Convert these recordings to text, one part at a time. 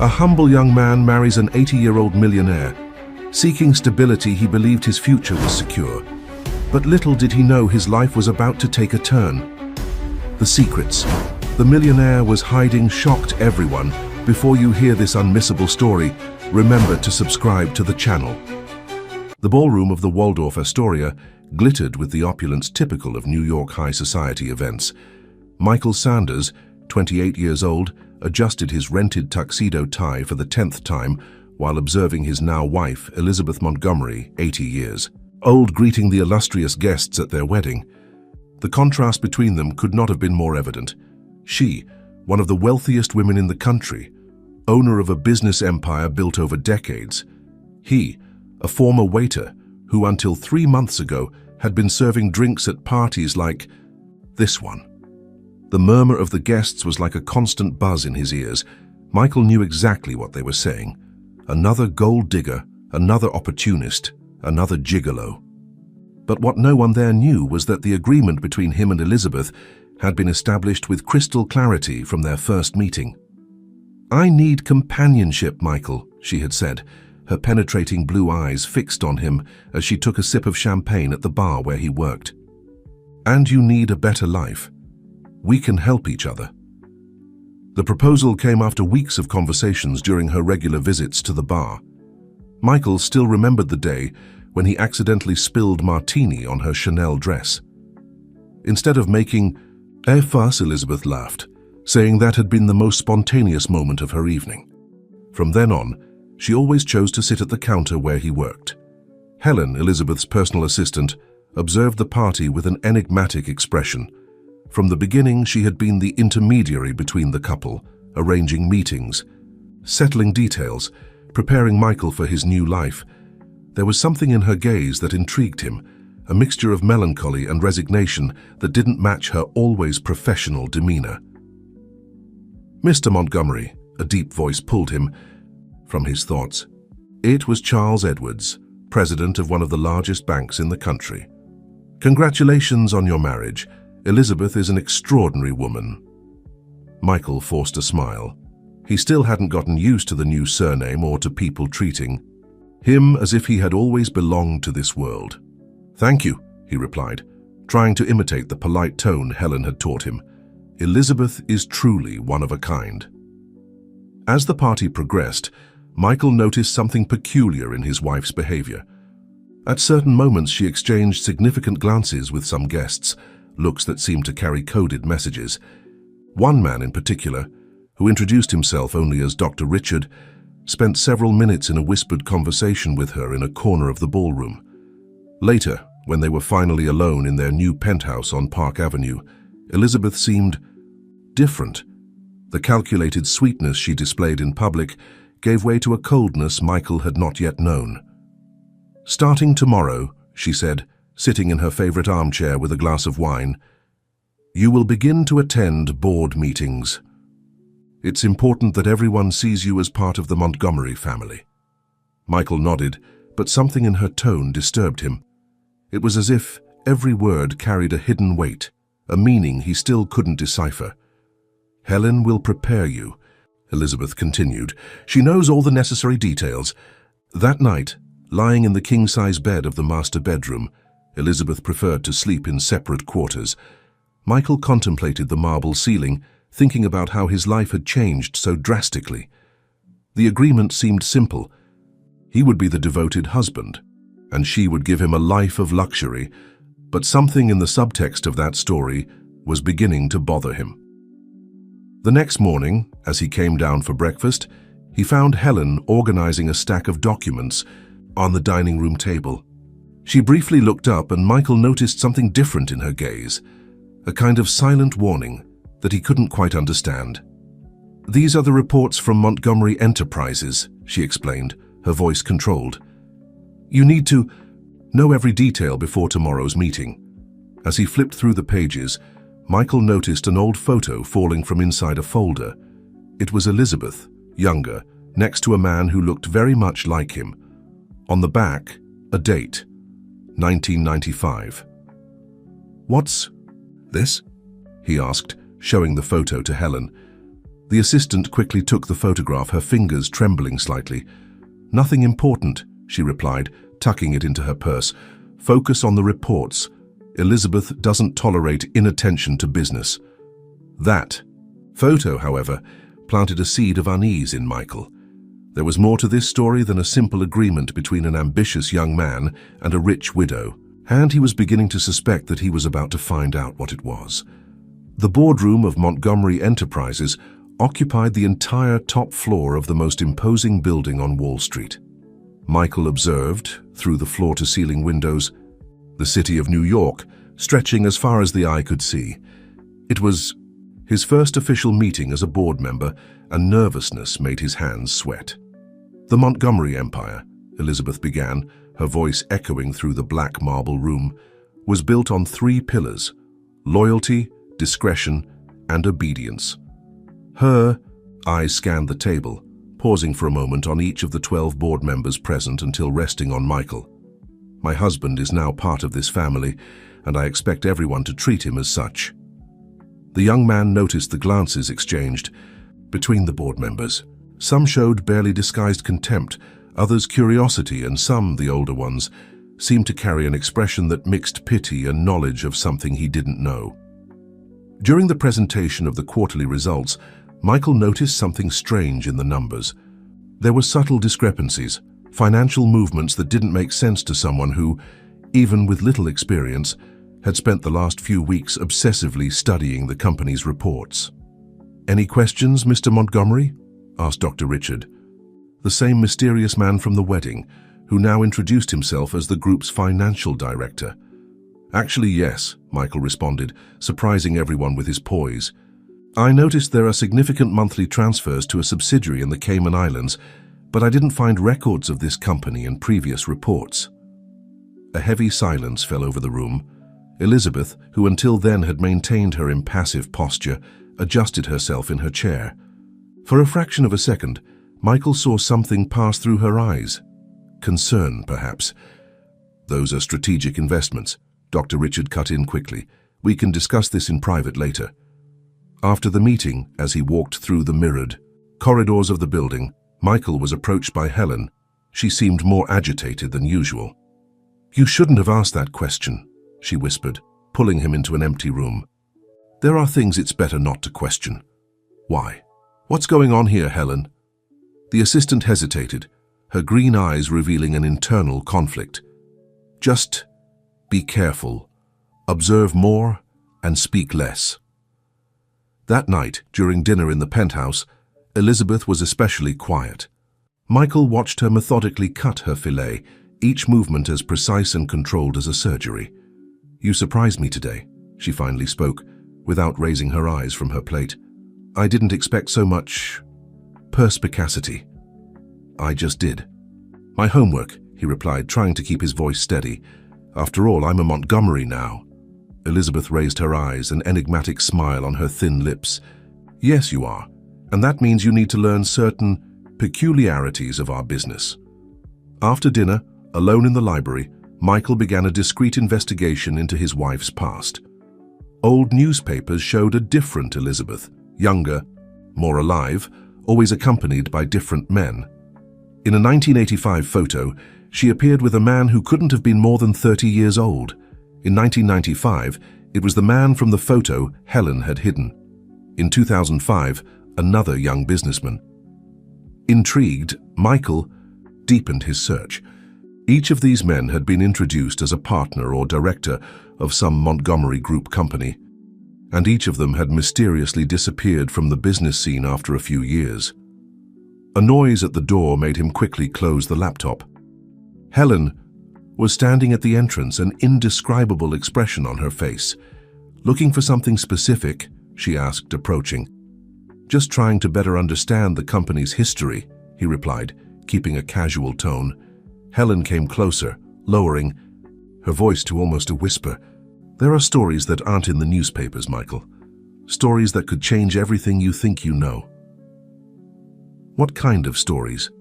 A humble young man marries an 80-year-old millionaire. Seeking stability, he believed his future was secure. But little did he know his life was about to take a turn. The secrets. The millionaire was hiding shocked everyone. Before you hear this unmissable story, remember to subscribe to the channel. The ballroom of the Waldorf Astoria glittered with the opulence typical of New York high society events. Michael Sanders, 28 years old, adjusted his rented tuxedo tie for the 10th time while observing his now wife, Elizabeth Montgomery, 80 years old, greeting the illustrious guests at their wedding. The contrast between them could not have been more evident. She, one of the wealthiest women in the country, owner of a business empire built over decades. He, a former waiter who until 3 months ago had been serving drinks at parties like this one. The murmur of the guests was like a constant buzz in his ears. Michael knew exactly what they were saying. Another gold digger, another opportunist, another gigolo. But what no one there knew was that the agreement between him and Elizabeth had been established with crystal clarity from their first meeting. "I need companionship, Michael," she had said, her penetrating blue eyes fixed on him as she took a sip of champagne at the bar where he worked. "And you need a better life. We can help each other." The proposal came after weeks of conversations during her regular visits to the bar. Michael still remembered the day when he accidentally spilled martini on her Chanel dress. Instead of making a fuss, Elizabeth laughed, saying that had been the most spontaneous moment of her evening. From then on, she always chose to sit at the counter where he worked. Helen, Elizabeth's personal assistant, observed the party with an enigmatic expression. From the beginning, she had been the intermediary between the couple, arranging meetings, settling details, preparing Michael for his new life. There was something in her gaze that intrigued him, a mixture of melancholy and resignation that didn't match her always professional demeanor. "Mr. Montgomery," a deep voice pulled him from his thoughts. It was Charles Edwards, president of one of the largest banks in the country. "Congratulations on your marriage. Elizabeth is an extraordinary woman." Michael forced a smile. He still hadn't gotten used to the new surname or to people treating him as if he had always belonged to this world. "Thank you," he replied, trying to imitate the polite tone Helen had taught him. "Elizabeth is truly one of a kind." As the party progressed, Michael noticed something peculiar in his wife's behavior. At certain moments, she exchanged significant glances with some guests, looks that seemed to carry coded messages. One man in particular, who introduced himself only as Dr. Richard, spent several minutes in a whispered conversation with her in a corner of the ballroom. Later, when they were finally alone in their new penthouse on Park Avenue, Elizabeth seemed different. The calculated sweetness she displayed in public gave way to a coldness Michael had not yet known. "Starting tomorrow," she said, sitting in her favorite armchair with a glass of wine, "you will begin to attend board meetings. It's important that everyone sees you as part of the Montgomery family." Michael nodded, but something in her tone disturbed him. It was as if every word carried a hidden weight, a meaning he still couldn't decipher. "Helen will prepare you," Elizabeth continued. "She knows all the necessary details." That night, lying in the king-size bed of the master bedroom, Elizabeth preferred to sleep in separate quarters. Michael contemplated the marble ceiling, thinking about how his life had changed so drastically. The agreement seemed simple. He would be the devoted husband, and she would give him a life of luxury, but something in the subtext of that story was beginning to bother him. The next morning, as he came down for breakfast, he found Helen organizing a stack of documents on the dining room table. She briefly looked up, and Michael noticed something different in her gaze, a kind of silent warning that he couldn't quite understand. "These are the reports from Montgomery Enterprises," she explained, her voice controlled. "You need to know every detail before tomorrow's meeting." As he flipped through the pages, Michael noticed an old photo falling from inside a folder. It was Elizabeth, younger, next to a man who looked very much like him. On the back, a date, 1995. "What's this?" he asked, showing the photo to Helen. The assistant quickly took the photograph, her fingers trembling slightly. "Nothing important," she replied, tucking it into her purse. "Focus on the reports. Elizabeth doesn't tolerate inattention to business." That photo, however, planted a seed of unease in Michael. There was more to this story than a simple agreement between an ambitious young man and a rich widow, and he was beginning to suspect that he was about to find out what it was. The boardroom of Montgomery Enterprises occupied the entire top floor of the most imposing building on Wall Street. Michael observed, through the floor-to-ceiling windows, the city of New York stretching as far as the eye could see. It was his first official meeting as a board member, and nervousness made his hands sweat. "The Montgomery Empire," Elizabeth began, her voice echoing through the black marble room, "was built on 3 pillars: loyalty, discretion, and obedience." Her eyes scanned the table, pausing for a moment on each of the 12 board members present until resting on Michael. "My husband is now part of this family, and I expect everyone to treat him as such." The young man noticed the glances exchanged between the board members. Some showed barely disguised contempt, others curiosity, and some, the older ones, seemed to carry an expression that mixed pity and knowledge of something he didn't know. During the presentation of the quarterly results, Michael noticed something strange in the numbers. There were subtle discrepancies, financial movements that didn't make sense to someone who, even with little experience, had spent the last few weeks obsessively studying the company's reports. "Any questions, Mr. Montgomery?" asked Dr. Richard, the same mysterious man from the wedding, who now introduced himself as the group's financial director. "Actually, yes," Michael responded, surprising everyone with his poise. "I noticed there are significant monthly transfers to a subsidiary in the Cayman Islands, but I didn't find records of this company in previous reports." A heavy silence fell over the room. Elizabeth, who until then had maintained her impassive posture, adjusted herself in her chair. For a fraction of a second, Michael saw something pass through her eyes. Concern, perhaps. "Those are strategic investments," Dr. Richard cut in quickly. "We can discuss this in private later." After the meeting, as he walked through the mirrored corridors of the building, Michael was approached by Helen. She seemed more agitated than usual. "You shouldn't have asked that question," she whispered, pulling him into an empty room. "There are things it's better not to question." "Why? What's going on here, Helen?" The assistant hesitated, her green eyes revealing an internal conflict. "Just be careful, observe more, and speak less." That night, during dinner in the penthouse, Elizabeth was especially quiet. Michael watched her methodically cut her fillet, each movement as precise and controlled as a surgery. "You surprised me today," she finally spoke, without raising her eyes from her plate. "I didn't expect so much perspicacity." "I just did." "My homework," he replied, trying to keep his voice steady. "After all, I'm a Montgomery now." Elizabeth raised her eyes, an enigmatic smile on her thin lips. "Yes, you are, and that means you need to learn certain peculiarities of our business." After dinner, alone in the library, Michael began a discreet investigation into his wife's past. Old newspapers showed a different Elizabeth, younger, more alive, always accompanied by different men. In a 1985 photo, she appeared with a man who couldn't have been more than 30 years old. In 1995, it was the man from the photo Helen had hidden. In 2005, another young businessman. Intrigued, Michael deepened his search. Each of these men had been introduced as a partner or director of some Montgomery Group company, and each of them had mysteriously disappeared from the business scene after a few years. A noise at the door made him quickly close the laptop. Helen was standing at the entrance, an indescribable expression on her face. "Looking for something specific?" she asked, approaching. "Just trying to better understand the company's history," he replied, keeping a casual tone. Helen came closer, lowering her voice to almost a whisper. "There are stories that aren't in the newspapers, Michael. Stories that could change everything you think you know." "What kind of stories?"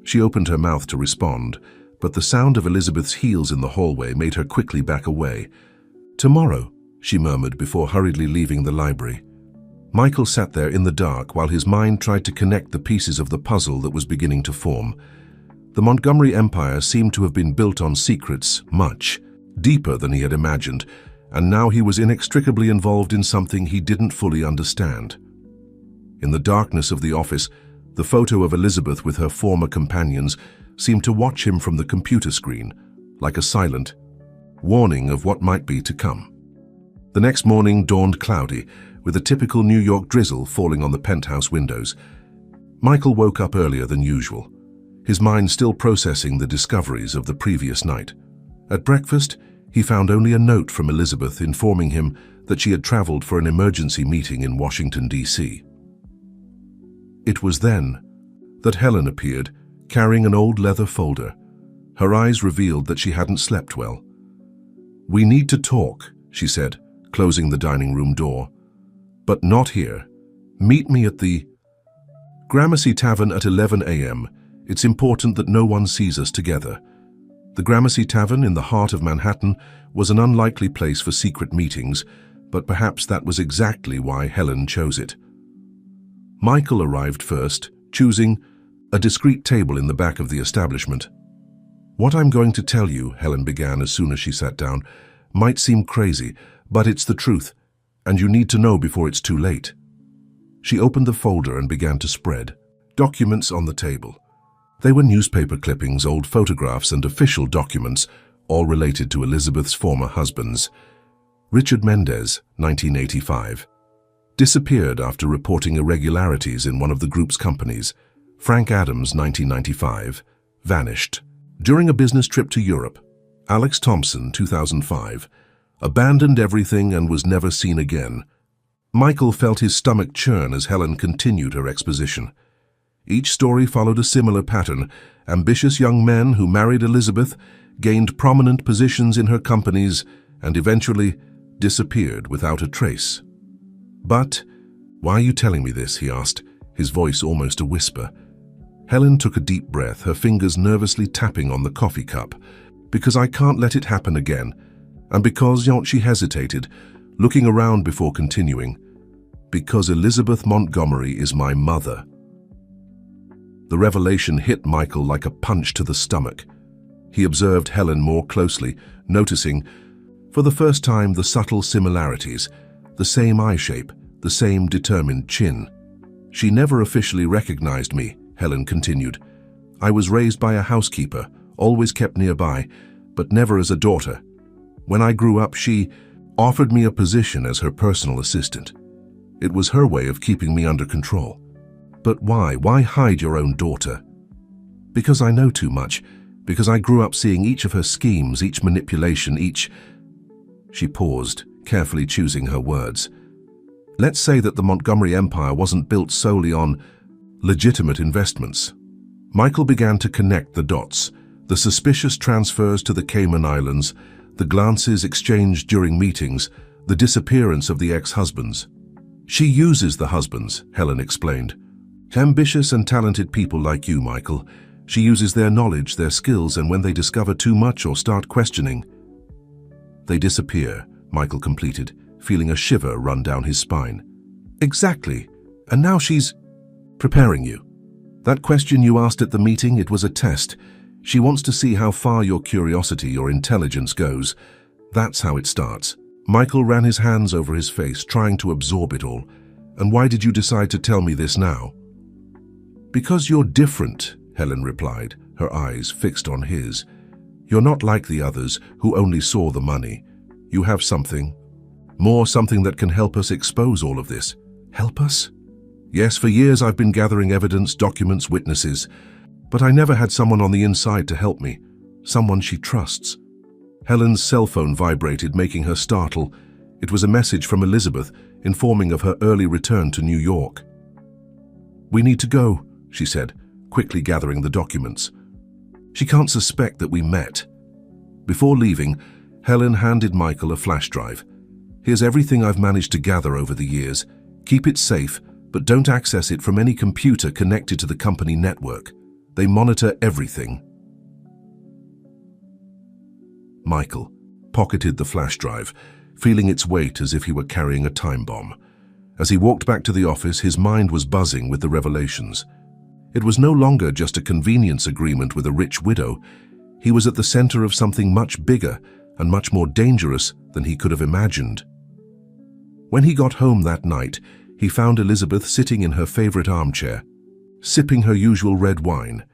She opened her mouth to respond, but the sound of Elizabeth's heels in the hallway made her quickly back away. "Tomorrow," she murmured before hurriedly leaving the library. Michael sat there in the dark while his mind tried to connect the pieces of the puzzle that was beginning to form. The Montgomery empire seemed to have been built on secrets much deeper than he had imagined, and now he was inextricably involved in something he didn't fully understand. In the darkness of the office, the photo of Elizabeth with her former companions seemed to watch him from the computer screen, like a silent warning of what might be to come. The next morning dawned cloudy, with a typical New York drizzle falling on the penthouse windows. Michael woke up earlier than usual, his mind still processing the discoveries of the previous night. At breakfast, he found only a note from Elizabeth informing him that she had traveled for an emergency meeting in Washington, D.C. It was then that Helen appeared, carrying an old leather folder. Her eyes revealed that she hadn't slept well. "We need to talk," she said, closing the dining room door. "But not here. Meet me at the Gramercy Tavern at 11 a.m. It's important that no one sees us together." The Gramercy Tavern in the heart of Manhattan was an unlikely place for secret meetings, but perhaps that was exactly why Helen chose it. Michael arrived first, choosing a discreet table in the back of the establishment. "What I'm going to tell you," Helen began as soon as she sat down, "might seem crazy, but it's the truth, and you need to know before it's too late." She opened the folder and began to spread documents on the table. They were newspaper clippings, old photographs, and official documents, all related to Elizabeth's former husbands. Richard Mendez, 1985. Disappeared after reporting irregularities in one of the group's companies. Frank Adams, 1995. Vanished during a business trip to Europe. Alex Thompson, 2005. Abandoned everything and was never seen again. Michael felt his stomach churn as Helen continued her exposition. Each story followed a similar pattern. Ambitious young men who married Elizabeth, gained prominent positions in her companies, and eventually disappeared without a trace. "But why are you telling me this?" he asked, his voice almost a whisper. Helen took a deep breath, her fingers nervously tapping on the coffee cup. "Because I can't let it happen again. And because," she hesitated, looking around before continuing, "because Elizabeth Montgomery is my mother." The revelation hit Michael like a punch to the stomach. He observed Helen more closely, noticing, for the first time, the subtle similarities, the same eye shape, the same determined chin. "She never officially recognized me," Helen continued. "I was raised by a housekeeper, always kept nearby, but never as a daughter. When I grew up, she offered me a position as her personal assistant. It was her way of keeping me under control." "But why? Why hide your own daughter?" "Because I know too much. Because I grew up seeing each of her schemes, each manipulation, each..." She paused, carefully choosing her words. "Let's say that the Montgomery Empire wasn't built solely on legitimate investments." Michael began to connect the dots. The suspicious transfers to the Cayman Islands, the glances exchanged during meetings, the disappearance of the ex-husbands. "She uses the husbands," Helen explained. "Ambitious and talented people like you, Michael. She uses their knowledge, their skills, and when they discover too much or start questioning, they disappear," Michael completed, feeling a shiver run down his spine. "Exactly. And now she's preparing you. That question you asked at the meeting, it was a test. She wants to see how far your curiosity, your intelligence goes. That's how it starts." Michael ran his hands over his face, trying to absorb it all. "And why did you decide to tell me this now?" "Because you're different," Helen replied, her eyes fixed on his. "You're not like the others who only saw the money. You have something more, something that can help us expose all of this." "Help us?" "Yes, for years I've been gathering evidence, documents, witnesses, but I never had someone on the inside to help me, someone she trusts." Helen's cell phone vibrated, making her startle. It was a message from Elizabeth, informing of her early return to New York. "We need to go," she said, quickly gathering the documents. "She can't suspect that we met." Before leaving, Helen handed Michael a flash drive. "Here's everything I've managed to gather over the years. Keep it safe, but don't access it from any computer connected to the company network. They monitor everything." Michael pocketed the flash drive, feeling its weight as if he were carrying a time bomb. As he walked back to the office, his mind was buzzing with the revelations. It was no longer just a convenience agreement with a rich widow. He was at the center of something much bigger and much more dangerous than he could have imagined. When he got home that night, he found Elizabeth sitting in her favorite armchair, sipping her usual red wine.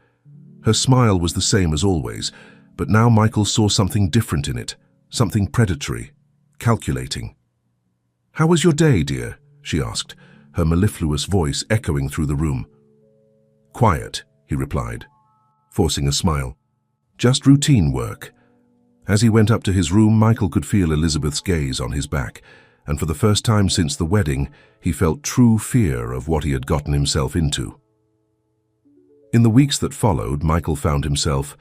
Her smile was the same as always, but now Michael saw something different in it, something predatory, calculating. "How was your day, dear?" she asked, her mellifluous voice echoing through the room. "Quiet," he replied, forcing a smile. "Just routine work." As he went up to his room, Michael could feel Elizabeth's gaze on his back, and for the first time since the wedding, he felt true fear of what he had gotten himself into. In the weeks that followed, Michael found himself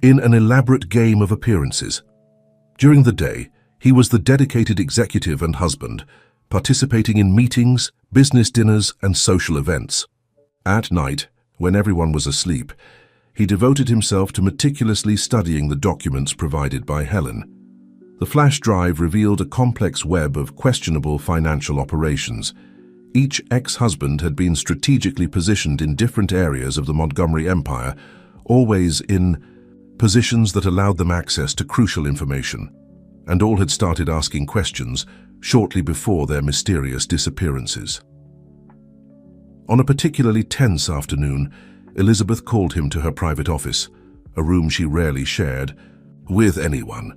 in an elaborate game of appearances. During the day, he was the dedicated executive and husband, participating in meetings, business dinners, and social events. At night, when everyone was asleep, he devoted himself to meticulously studying the documents provided by Helen. The flash drive revealed a complex web of questionable financial operations. Each ex-husband had been strategically positioned in different areas of the Montgomery Empire, always in positions that allowed them access to crucial information, and all had started asking questions shortly before their mysterious disappearances. On a particularly tense afternoon, Elizabeth called him to her private office, a room she rarely shared with anyone.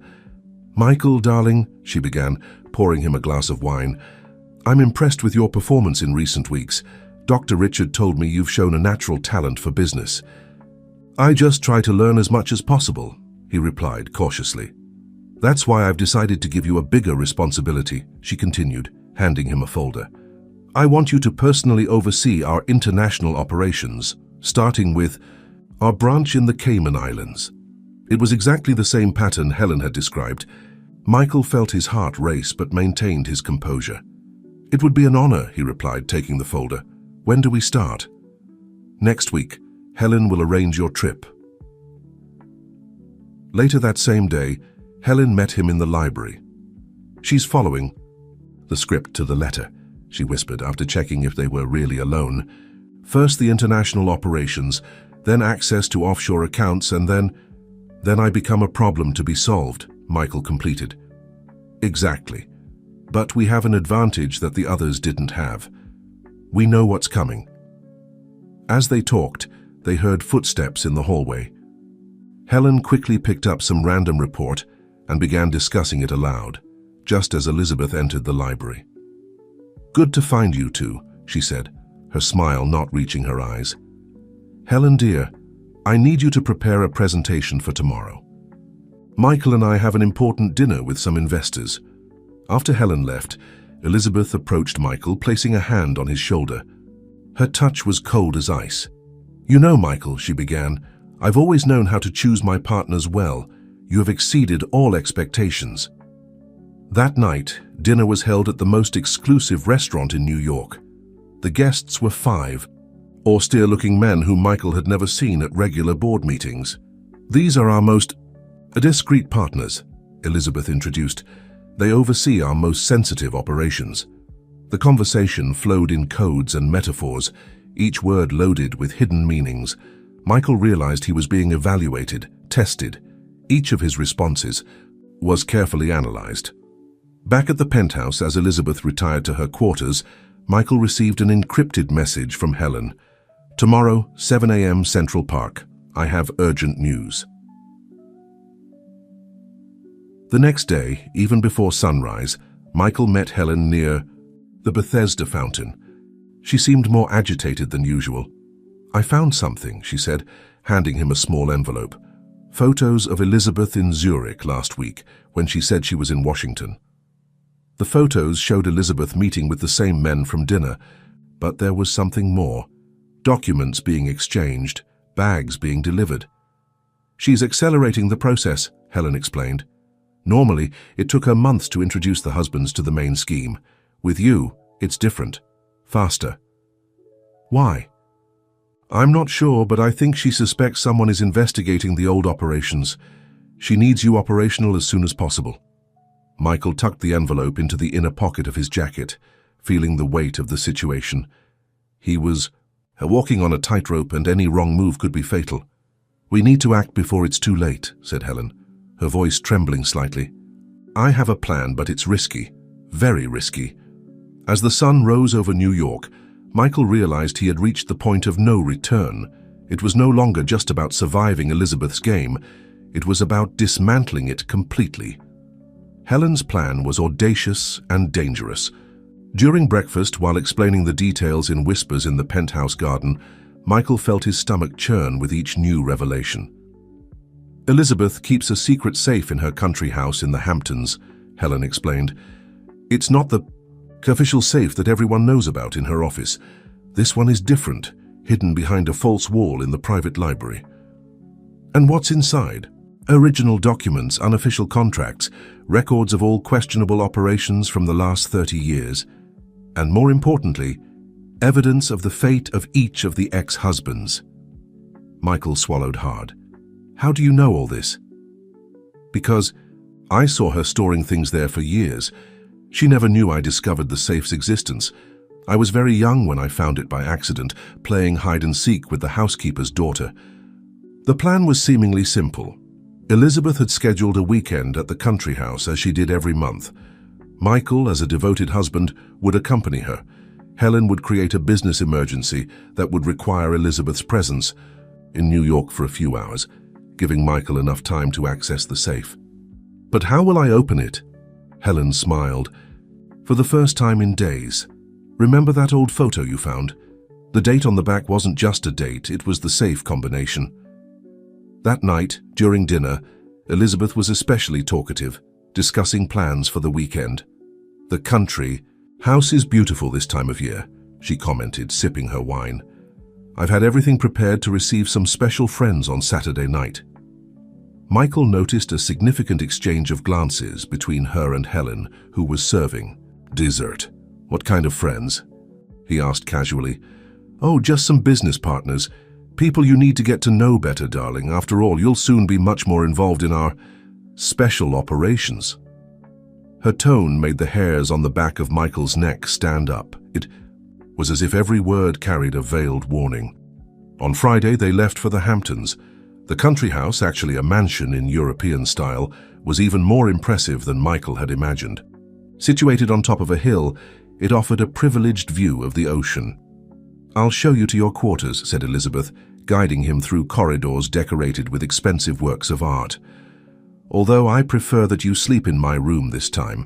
"Michael, darling," she began, pouring him a glass of wine, "I'm impressed with your performance in recent weeks. Dr. Richard told me you've shown a natural talent for business." "I just try to learn as much as possible," he replied cautiously. "That's why I've decided to give you a bigger responsibility," she continued, handing him a folder. "I want you to personally oversee our international operations, starting with our branch in the Cayman Islands." It was exactly the same pattern Helen had described. Michael felt his heart race but maintained his composure. "It would be an honor," he replied, taking the folder. "When do we start?" "Next week. Helen will arrange your trip." Later that same day, Helen met him in the library. "She's following the script to the letter," she whispered after checking if they were really alone. "First the international operations, then access to offshore accounts, and then I become a problem to be solved," Michael completed. "Exactly. But we have an advantage that the others didn't have. We know what's coming." As they talked, they heard footsteps in the hallway. Helen quickly picked up some random report and began discussing it aloud, just as Elizabeth entered the library. "Good to find you two," she said, her smile not reaching her eyes. "Helen, dear, I need you to prepare a presentation for tomorrow. Michael and I have an important dinner with some investors." After Helen left, Elizabeth approached Michael, placing a hand on his shoulder. Her touch was cold as ice. "You know, Michael," she began, "I've always known how to choose my partners well. You have exceeded all expectations." That night, dinner was held at the most exclusive restaurant in New York. The guests were 5 austere-looking men whom Michael had never seen at regular board meetings. "These are our most discreet partners," Elizabeth introduced. "They oversee our most sensitive operations." The conversation flowed in codes and metaphors, each word loaded with hidden meanings. Michael realized he was being evaluated, tested. Each of his responses was carefully analyzed. Back at the penthouse, as Elizabeth retired to her quarters, Michael received an encrypted message from Helen. "Tomorrow, 7 a.m. Central Park. I have urgent news." The next day, even before sunrise, Michael met Helen near the Bethesda fountain. She seemed more agitated than usual. "I found something," she said, handing him a small envelope. "Photos of Elizabeth in Zurich last week, when she said she was in Washington." The photos showed Elizabeth meeting with the same men from dinner, but there was something more. Documents being exchanged, bags being delivered. "She's accelerating the process," Helen explained. "Normally, it took her months to introduce the husbands to the main scheme. With you, it's different. Faster." "Why?" "I'm not sure, but I think she suspects someone is investigating the old operations. She needs you operational as soon as possible." Michael tucked the envelope into the inner pocket of his jacket, feeling the weight of the situation. He was walking on a tightrope, and any wrong move could be fatal. "We need to act before it's too late," said Helen, her voice trembling slightly. "I have a plan, but it's risky, very risky." As the sun rose over New York, Michael realized he had reached the point of no return. It was no longer just about surviving Elizabeth's game. It was about dismantling it completely. Helen's plan was audacious and dangerous. During breakfast, while explaining the details in whispers in the penthouse garden, Michael felt his stomach churn with each new revelation. "Elizabeth keeps a secret safe in her country house in the Hamptons," Helen explained. "It's not the official safe that everyone knows about in her office. This one is different, hidden behind a false wall in the private library." "And what's inside?" "Original documents, unofficial contracts, records of all questionable operations from the last 30 years. And more importantly, evidence of the fate of each of the ex-husbands." Michael swallowed hard. "How do you know all this?" "Because I saw her storing things there for years. She never knew I discovered the safe's existence. I was very young when I found it by accident, playing hide-and-seek with the housekeeper's daughter." The plan was seemingly simple. Elizabeth had scheduled a weekend at the country house as she did every month. Michael, as a devoted husband, would accompany her. Helen would create a business emergency that would require Elizabeth's presence in New York for a few hours, giving Michael enough time to access the safe. "But how will I open it?" Helen smiled. "For the first time in days. Remember that old photo you found? The date on the back wasn't just a date, it was the safe combination." That night, during dinner, Elizabeth was especially talkative, discussing plans for the weekend. "The country house is beautiful this time of year," she commented, sipping her wine. "I've had everything prepared to receive some special friends on Saturday night." Michael noticed a significant exchange of glances between her and Helen, who was serving dessert. "What kind of friends?" he asked casually. "Oh, just some business partners. People you need to get to know better, darling. After all, you'll soon be much more involved in our special operations." Her tone made the hairs on the back of Michael's neck stand up. It was as if every word carried a veiled warning. On Friday, they left for the Hamptons. The country house, actually a mansion in European style, was even more impressive than Michael had imagined. Situated on top of a hill, it offered a privileged view of the ocean. "I'll show you to your quarters," said Elizabeth, guiding him through corridors decorated with expensive works of art. "Although I prefer that you sleep in my room this time."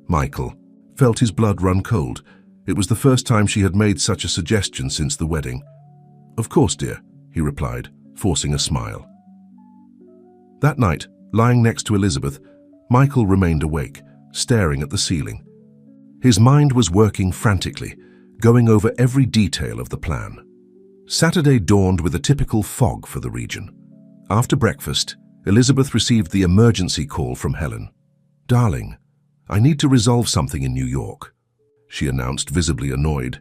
Michael felt his blood run cold. It was the first time she had made such a suggestion since the wedding. "Of course, dear," he replied, forcing a smile. That night, lying next to Elizabeth, Michael remained awake, staring at the ceiling. His mind was working frantically, going over every detail of the plan. Saturday dawned with a typical fog for the region. After breakfast, Elizabeth received the emergency call from Helen. "Darling, I need to resolve something in New York," she announced, visibly annoyed.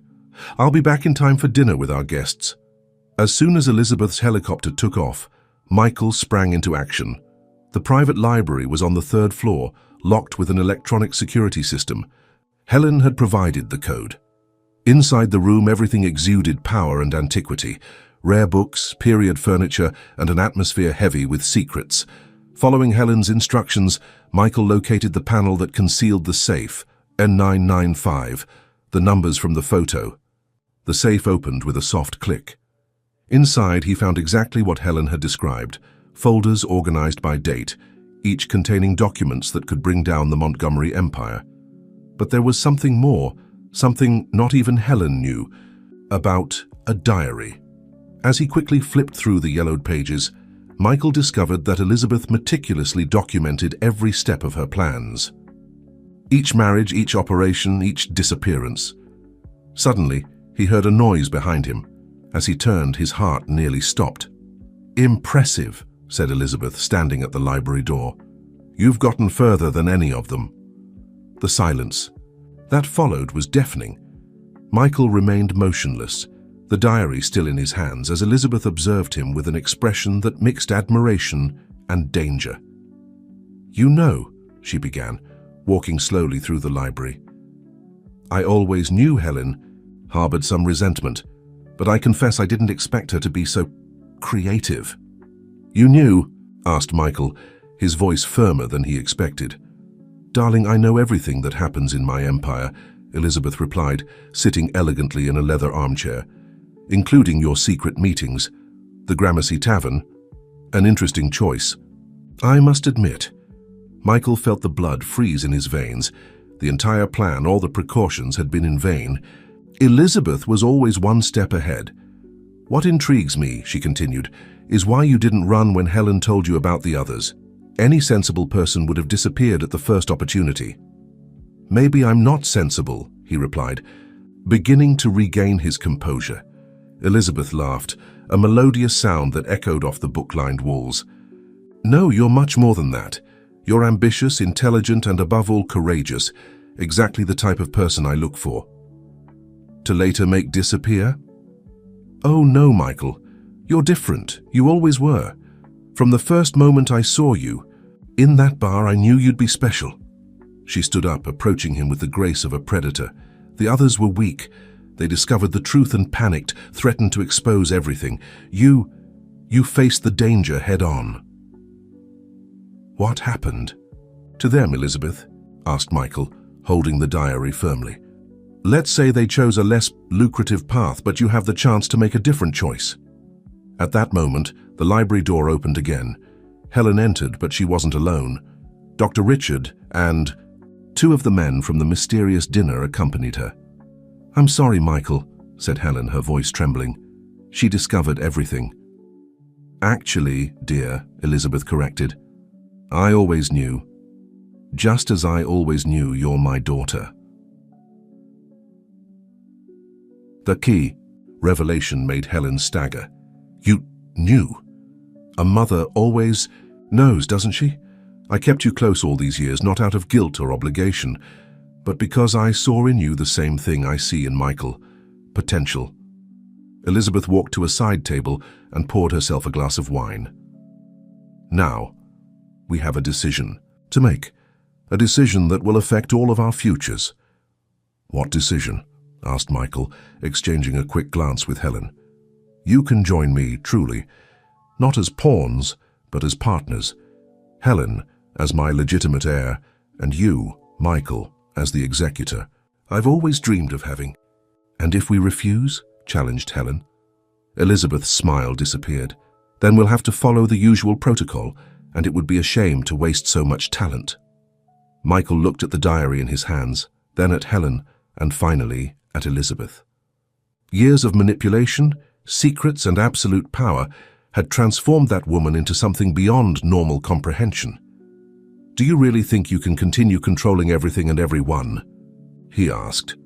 "I'll be back in time for dinner with our guests." As soon as Elizabeth's helicopter took off, Michael sprang into action. The private library was on the 3rd floor, locked with an electronic security system. Helen had provided the code. Inside the room, everything exuded power and antiquity. Rare books, period furniture, and an atmosphere heavy with secrets. Following Helen's instructions, Michael located the panel that concealed the safe, N995, the numbers from the photo. The safe opened with a soft click. Inside, he found exactly what Helen had described, folders organized by date, each containing documents that could bring down the Montgomery Empire. But there was something more, something not even Helen knew, about a diary. As he quickly flipped through the yellowed pages, Michael discovered that Elizabeth meticulously documented every step of her plans. Each marriage, each operation, each disappearance. Suddenly, he heard a noise behind him. As he turned, his heart nearly stopped. "Impressive," said Elizabeth, standing at the library door. "You've gotten further than any of them." The silence that followed was deafening. Michael remained motionless, the diary still in his hands, as Elizabeth observed him with an expression that mixed admiration and danger. "You know," she began, walking slowly through the library. I always knew Helen harbored some resentment, but I confess I didn't expect her to be so creative. You knew? Asked Michael, his voice firmer than he expected. Darling, I know everything that happens in my empire, Elizabeth replied, sitting elegantly in a leather armchair, including your secret meetings, the Gramercy Tavern. An interesting choice. I must admit, Michael felt the blood freeze in his veins. The entire plan, all the precautions, had been in vain. Elizabeth was always one step ahead. What intrigues me, she continued, is why you didn't run when Helen told you about the others. Any sensible person would have disappeared at the first opportunity. Maybe I'm not sensible, he replied, beginning to regain his composure. Elizabeth laughed, a melodious sound that echoed off the book-lined walls. No, you're much more than that. You're ambitious, intelligent, and above all courageous, exactly the type of person I look for. To later make disappear? Oh no, Michael. You're different. You always were. From the first moment I saw you, in that bar I knew you'd be special. She stood up, approaching him with the grace of a predator. The others were weak. They discovered the truth and panicked, threatened to expose everything. You faced the danger head-on. What happened? To them, Elizabeth? Asked Michael, holding the diary firmly. Let's say they chose a less lucrative path, but you have the chance to make a different choice. At that moment, the library door opened again. Helen entered, but she wasn't alone. Dr. Richard and 2 of the men from the mysterious dinner accompanied her. I'm sorry, Michael, said Helen, her voice trembling. She discovered everything. Actually, dear, Elizabeth corrected, I always knew. Just as I always knew you're my daughter. The key revelation made Helen stagger. You knew? A mother always knows, doesn't she? I kept you close all these years, not out of guilt or obligation, but because I saw in you the same thing I see in Michael, potential. Elizabeth walked to a side table and poured herself a glass of wine. Now, we have a decision to make, a decision that will affect all of our futures. What decision? Asked Michael, exchanging a quick glance with Helen. You can join me, truly, not as pawns, but as partners. Helen, as my legitimate heir, and you, Michael, as the executor. I've always dreamed of having. And if we refuse? Challenged Helen. Elizabeth's smile disappeared. Then we'll have to follow the usual protocol, and it would be a shame to waste so much talent. Michael looked at the diary in his hands, then at Helen, and finally at Elizabeth. Years of manipulation, secrets, and absolute power had transformed that woman into something beyond normal comprehension. Do you really think you can continue controlling everything and everyone? He asked.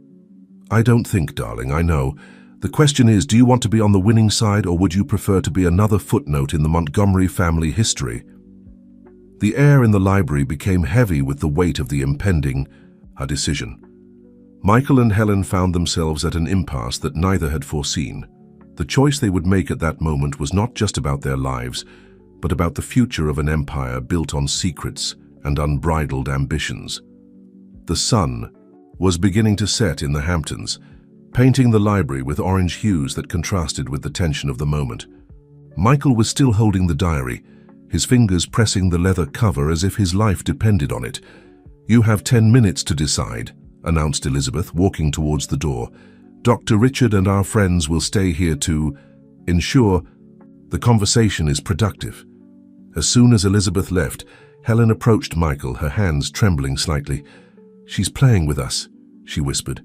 I don't think, darling, I know. The question is, do you want to be on the winning side, or would you prefer to be another footnote in the Montgomery family history? The air in the library became heavy with the weight of the impending decision. Michael and Helen found themselves at an impasse that neither had foreseen. The choice they would make at that moment was not just about their lives, but about the future of an empire built on secrets and unbridled ambitions. The sun was beginning to set in the Hamptons, painting the library with orange hues that contrasted with the tension of the moment. Michael was still holding the diary, his fingers pressing the leather cover as if his life depended on it. You have 10 minutes to decide, announced Elizabeth, walking towards the door. Dr. Richard and our friends will stay here to ensure the conversation is productive. As soon as Elizabeth left, Helen approached Michael, her hands trembling slightly. She's playing with us, she whispered,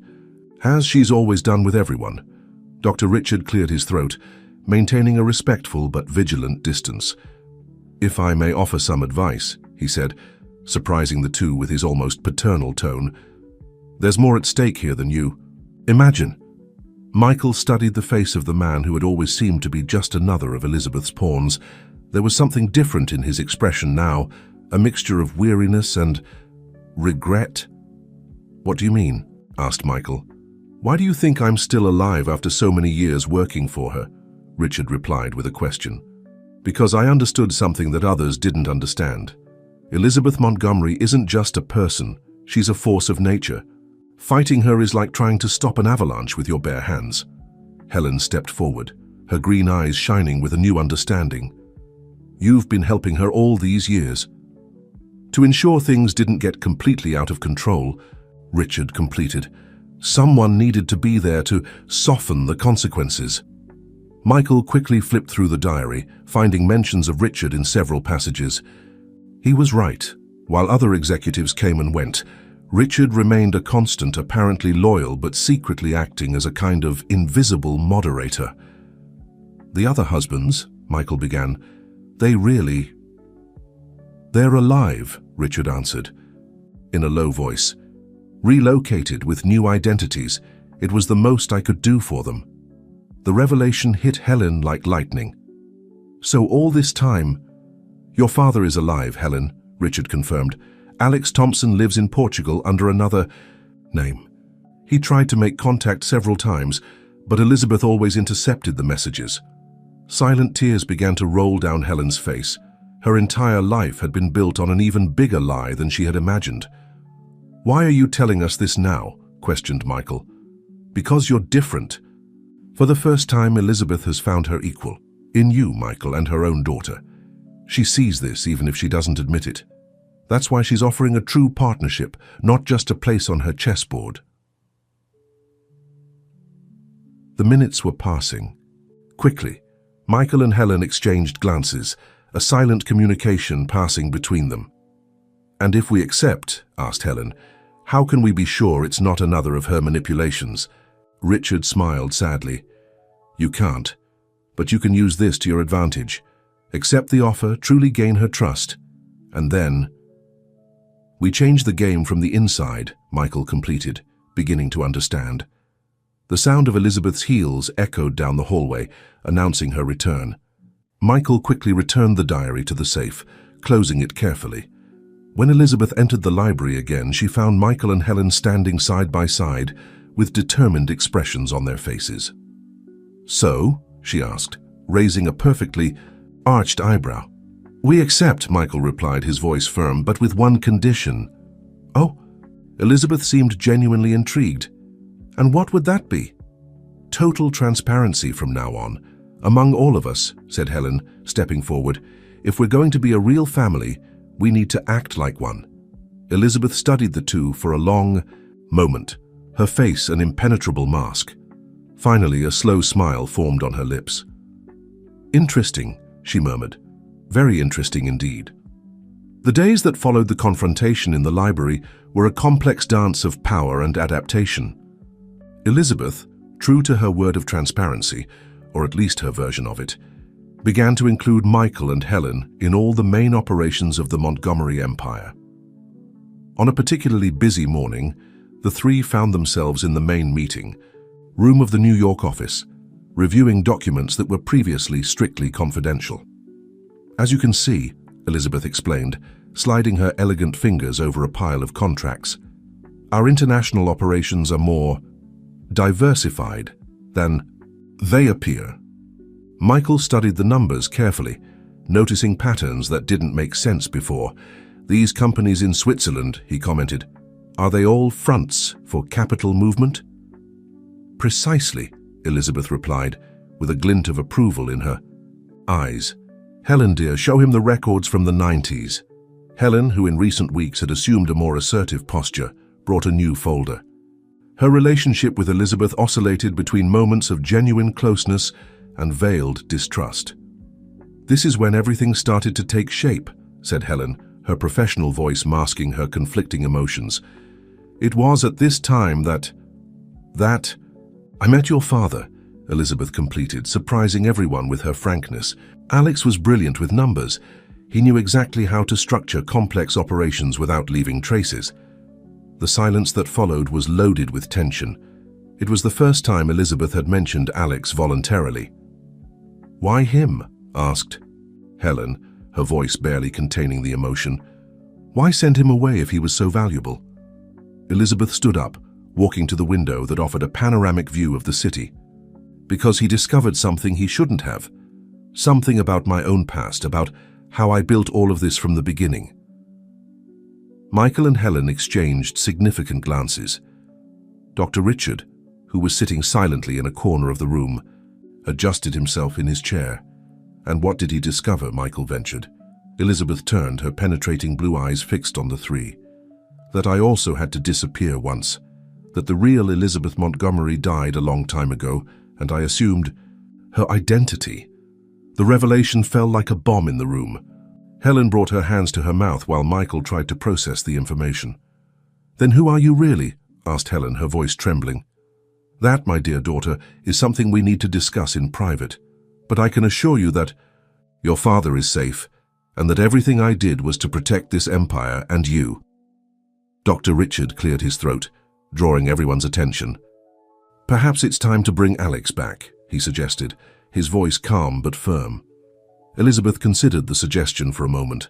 as she's always done with everyone. Dr. Richard cleared his throat, maintaining a respectful but vigilant distance. If I may offer some advice, he said, surprising the two with his almost paternal tone. There's more at stake here than you imagine. Michael studied the face of the man who had always seemed to be just another of Elizabeth's pawns. There was something different in his expression now, a mixture of weariness and regret. What do you mean? Asked Michael. Why do you think I'm still alive after so many years working for her? Richard replied with a question. Because I understood something that others didn't understand. Elizabeth Montgomery isn't just a person, she's a force of nature. Fighting her is like trying to stop an avalanche with your bare hands. Helen stepped forward, her green eyes shining with a new understanding. You've been helping her all these years. To ensure things didn't get completely out of control, Richard completed, someone needed to be there to soften the consequences. Michael quickly flipped through the diary, finding mentions of Richard in several passages. He was right. While other executives came and went, Richard remained a constant, apparently loyal but secretly acting as a kind of invisible moderator. The other husbands, Michael began, They're alive, Richard answered, in a low voice. Relocated with new identities, it was the most I could do for them. The revelation hit Helen like lightning. So all this time, your father is alive, Helen, Richard confirmed. Alex Thompson lives in Portugal under another name. He tried to make contact several times, but Elizabeth always intercepted the messages. Silent tears began to roll down Helen's face. Her entire life had been built on an even bigger lie than she had imagined. Why are you telling us this now? Questioned Michael. Because you're different. For the first time, Elizabeth has found her equal. In you, Michael, and her own daughter. She sees this even if she doesn't admit it. That's why she's offering a true partnership, not just a place on her chessboard. The minutes were passing. Quickly, Michael and Helen exchanged glances, a silent communication passing between them. And if we accept, asked Helen, how can we be sure it's not another of her manipulations? Richard smiled sadly. You can't, but you can use this to your advantage. Accept the offer, truly gain her trust, and then... We change the game from the inside, Michael completed, beginning to understand. The sound of Elizabeth's heels echoed down the hallway, announcing her return. Michael quickly returned the diary to the safe, closing it carefully. When Elizabeth entered the library again, she found Michael and Helen standing side by side, with determined expressions on their faces. So, she asked, raising a perfectly arched eyebrow. We accept, Michael replied, his voice firm, but with one condition. Oh, Elizabeth seemed genuinely intrigued. And what would that be? Total transparency from now on. Among all of us, said Helen, stepping forward. If we're going to be a real family, we need to act like one. Elizabeth studied the two for a long moment, her face an impenetrable mask. Finally, a slow smile formed on her lips. Interesting, she murmured. Very interesting indeed. The days that followed the confrontation in the library were a complex dance of power and adaptation. Elizabeth, true to her word of transparency, or at least her version of it, began to include Michael and Helen in all the main operations of the Montgomery Empire. On a particularly busy morning, the three found themselves in the main meeting, room of the New York office, reviewing documents that were previously strictly confidential. As you can see, Elizabeth explained, sliding her elegant fingers over a pile of contracts, our international operations are more diversified than they appear. Michael studied the numbers carefully, noticing patterns that didn't make sense before. These companies in Switzerland, he commented, are they all fronts for capital movement? Precisely, Elizabeth replied, with a glint of approval in her eyes. Helen, dear, show him the records from the 90s. Helen, who in recent weeks had assumed a more assertive posture, brought a new folder. Her relationship with Elizabeth oscillated between moments of genuine closeness and veiled distrust. This is when everything started to take shape, said Helen, her professional voice masking her conflicting emotions. It was at this time that I met your father, Elizabeth completed, surprising everyone with her frankness. Alex was brilliant with numbers. He knew exactly how to structure complex operations without leaving traces. The silence that followed was loaded with tension. It was the first time Elizabeth had mentioned Alex voluntarily. Why him? Asked Helen, her voice barely containing the emotion. Why send him away if he was so valuable? Elizabeth stood up, walking to the window that offered a panoramic view of the city. Because he discovered something he shouldn't have. Something about my own past, about how I built all of this from the beginning. Michael and Helen exchanged significant glances. Dr. Richard, who was sitting silently in a corner of the room, adjusted himself in his chair. "And what did he discover?" Michael ventured. Elizabeth turned, her penetrating blue eyes fixed on the three. "That I also had to disappear once. That the real Elizabeth Montgomery died a long time ago, and I assumed her identity." The revelation fell like a bomb in the room. Helen brought her hands to her mouth while Michael tried to process the information. "Then who are you really?" asked Helen, her voice trembling. "That, my dear daughter, is something we need to discuss in private. But I can assure you that your father is safe, and that everything I did was to protect this empire and you." Dr. Richard cleared his throat, drawing everyone's attention. "Perhaps it's time to bring Alex back," he suggested, his voice calm but firm. Elizabeth considered the suggestion for a moment.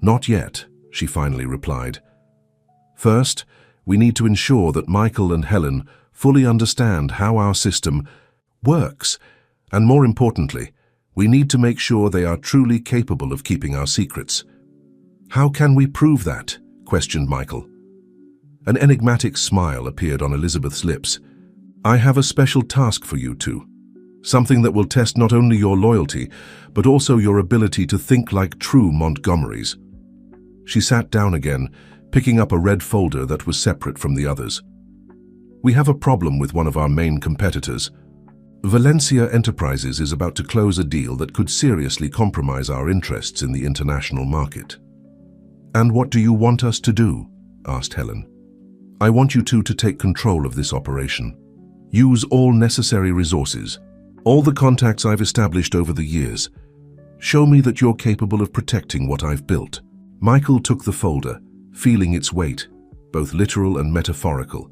"Not yet," she finally replied. "First, we need to ensure that Michael and Helen fully understand how our system works, and more importantly, we need to make sure they are truly capable of keeping our secrets." "How can we prove that?" questioned Michael. An enigmatic smile appeared on Elizabeth's lips. "I have a special task for you two. Something that will test not only your loyalty, but also your ability to think like true Montgomerys." She sat down again, picking up a red folder that was separate from the others. "We have a problem with one of our main competitors. Valencia Enterprises is about to close a deal that could seriously compromise our interests in the international market." "And what do you want us to do?" asked Helen. "I want you two to take control of this operation. Use all necessary resources, all the contacts I've established over the years. Show me that you're capable of protecting what I've built." Michael took the folder, feeling its weight, both literal and metaphorical.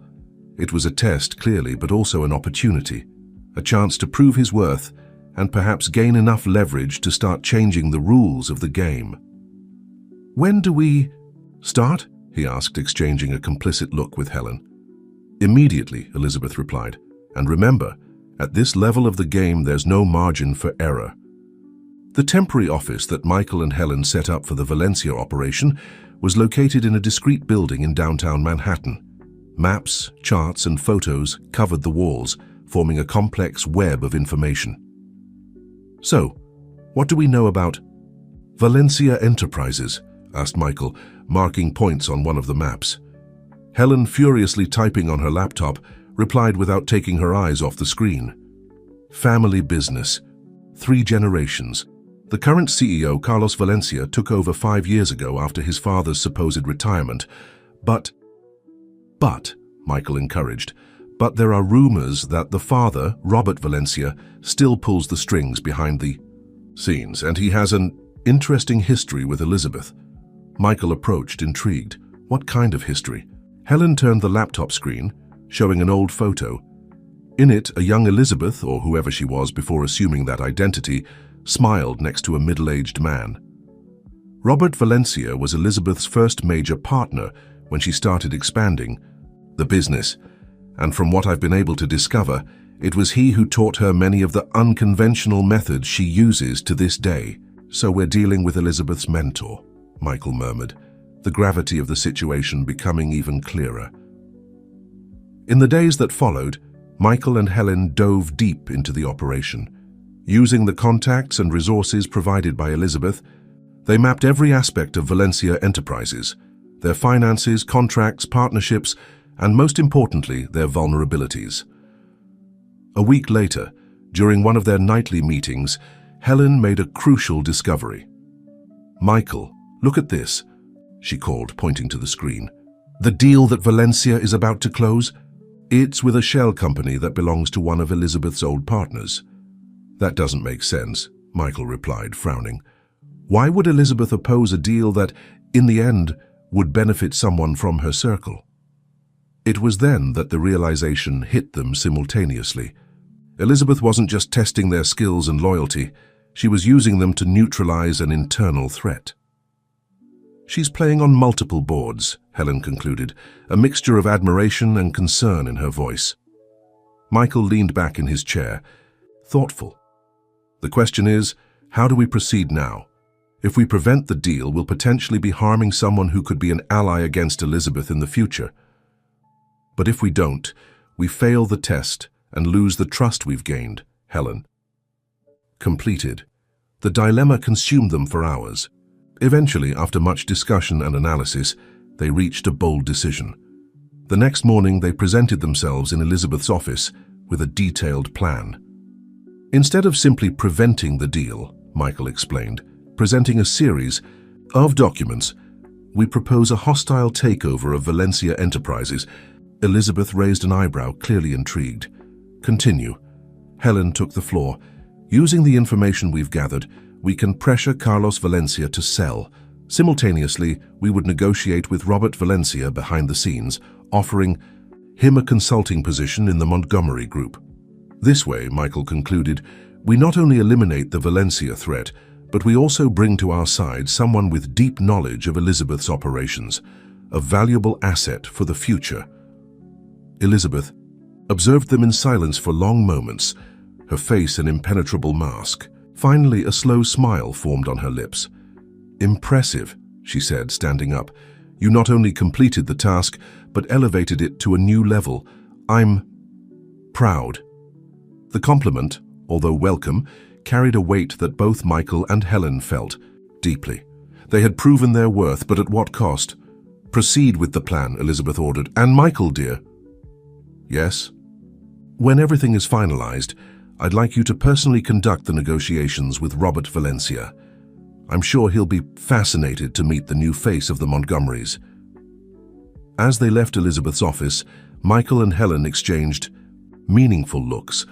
It was a test, clearly, but also an opportunity, a chance to prove his worth and perhaps gain enough leverage to start changing the rules of the game. "When do we start?" he asked, exchanging a complicit look with Helen. "Immediately," Elizabeth replied. "And remember, at this level of the game, there's no margin for error." The temporary office that Michael and Helen set up for the Valencia operation was located in a discreet building in downtown Manhattan. Maps, charts, and photos covered the walls, forming a complex web of information. "So, what do we know about Valencia Enterprises?" asked Michael, marking points on one of the maps. Helen, furiously typing on her laptop, replied without taking her eyes off the screen. "Family business. 3 generations. The current CEO, Carlos Valencia, took over 5 years ago after his father's supposed retirement. But, Michael encouraged, but there are rumors that the father, Robert Valencia, still pulls the strings behind the scenes, and he has an interesting history with Elizabeth." Michael approached, intrigued. "What kind of history?" Helen turned the laptop screen, showing an old photo. In it, a young Elizabeth, or whoever she was before assuming that identity, smiled next to a middle-aged man. Robert Valencia was Elizabeth's first major partner when she started expanding the business, and from what I've been able to discover, it was he who taught her many of the unconventional methods she uses to this day. "So we're dealing with Elizabeth's mentor," Michael murmured, the gravity of the situation becoming even clearer. In the days that followed, Michael and Helen dove deep into the operation. Using the contacts and resources provided by Elizabeth, they mapped every aspect of Valencia Enterprises, their finances, contracts, partnerships, and most importantly, their vulnerabilities. A week later, during one of their nightly meetings, Helen made a crucial discovery. "Michael, look at this," she called, pointing to the screen. "The deal that Valencia is about to close? It's with a shell company that belongs to one of Elizabeth's old partners." "That doesn't make sense," Michael replied, frowning. "Why would Elizabeth oppose a deal that, in the end, would benefit someone from her circle?" It was then that the realization hit them simultaneously. Elizabeth wasn't just testing their skills and loyalty, she was using them to neutralize an internal threat. "She's playing on multiple boards," Helen concluded, a mixture of admiration and concern in her voice. Michael leaned back in his chair, thoughtful. "The question is, how do we proceed now? If we prevent the deal, we'll potentially be harming someone who could be an ally against Elizabeth in the future. But if we don't, We fail the test and lose the trust we've gained, Helen. Completed. The dilemma consumed them for hours. Eventually, after much discussion and analysis, they reached a bold decision. The next morning, they presented themselves in Elizabeth's office with a detailed plan. Instead of simply preventing the deal, Michael explained, presenting a series of documents, we propose a hostile takeover of Valencia Enterprises. Elizabeth raised an eyebrow, clearly intrigued. Continue. Helen took the floor. Using the information we've gathered, we can pressure Carlos Valencia to sell. Simultaneously, we would negotiate with Robert Valencia behind the scenes, offering him a consulting position in the Montgomery Group. This way, Michael concluded, we not only eliminate the Valencia threat, but we also bring to our side someone with deep knowledge of Elizabeth's operations, a valuable asset for the future. Elizabeth observed them in silence for long moments, her face an impenetrable mask. Finally, a slow smile formed on her lips. Impressive, she said, standing up. You not only completed the task, but elevated it to a new level. I'm proud. The compliment, although welcome, carried a weight that both Michael and Helen felt deeply. They had proven their worth, but at what cost? Proceed with the plan, Elizabeth ordered. And Michael, dear. Yes? When everything is finalized, I'd like you to personally conduct the negotiations with Robert Valencia. I'm sure he'll be fascinated to meet the new face of the Montgomerys. As they left Elizabeth's office, Michael and Helen exchanged meaningful looks.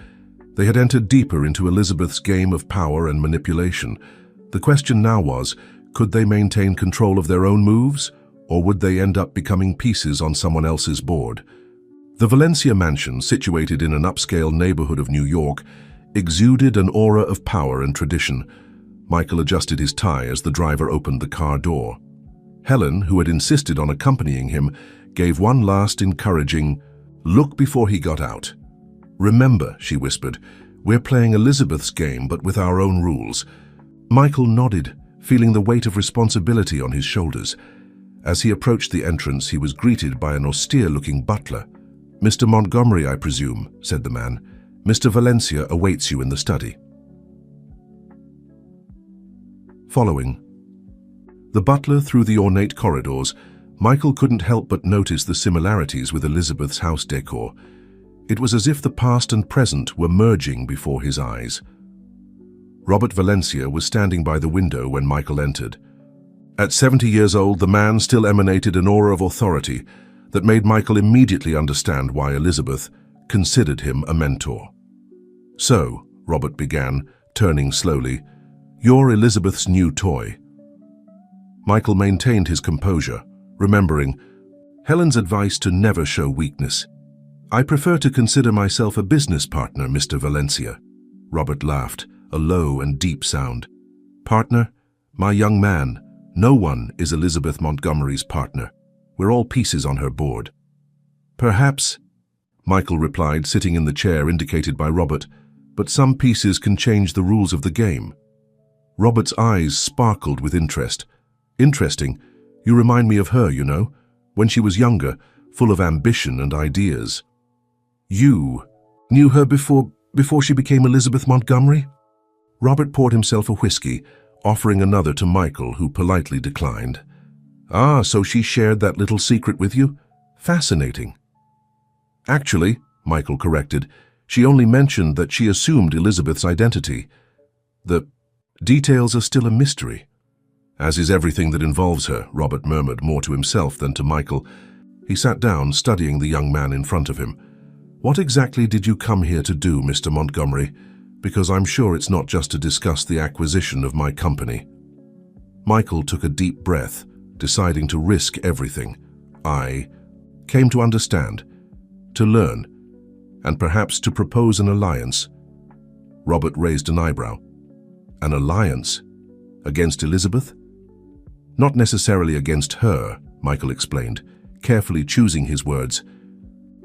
They had entered deeper into Elizabeth's game of power and manipulation. The question now was, could they maintain control of their own moves, or would they end up becoming pieces on someone else's board? The Valencia mansion, situated in an upscale neighborhood of New York, exuded an aura of power and tradition. Michael adjusted his tie as the driver opened the car door. Helen, who had insisted on accompanying him, gave one last encouraging look before he got out. Remember, she whispered, we're playing Elizabeth's game, but with our own rules. Michael nodded, feeling the weight of responsibility on his shoulders. As he approached the entrance, he was greeted by an austere-looking butler. Mr. Montgomery, I presume, said the man. Mr. Valencia awaits you in the study. Following the butler through the ornate corridors, Michael couldn't help but notice the similarities with Elizabeth's house decor. It was as if the past and present were merging before his eyes. Robert Valencia was standing by the window when Michael entered. At 70 years old, the man still emanated an aura of authority that made Michael immediately understand why Elizabeth considered him a mentor. So, Robert began, turning slowly, you're Elizabeth's new toy. Michael maintained his composure, remembering Helen's advice to never show weakness. I prefer to consider myself a business partner, Mr. Valencia. Robert laughed, a low and deep sound. Partner? My young man, no one is Elizabeth Montgomery's partner. We're all pieces on her board. Perhaps, Michael replied, sitting in the chair indicated by Robert, but some pieces can change the rules of the game. Robert's eyes sparkled with interest. Interesting. You remind me of her, you know, when she was younger, full of ambition and ideas. You knew her before she became Elizabeth Montgomery? Robert poured himself a whiskey, offering another to Michael, who politely declined. Ah, so she shared that little secret with you? Fascinating. Actually, Michael corrected, she only mentioned that she assumed Elizabeth's identity. The details are still a mystery. As is everything that involves her, Robert murmured more to himself than to Michael. He sat down, studying the young man in front of him. What exactly did you come here to do, Mr. Montgomery? Because I'm sure it's not just to discuss the acquisition of my company. Michael took a deep breath, deciding to risk everything. I came to understand, to learn, and perhaps to propose an alliance. Robert raised an eyebrow. An alliance? Against Elizabeth? Not necessarily against her, Michael explained, carefully choosing his words,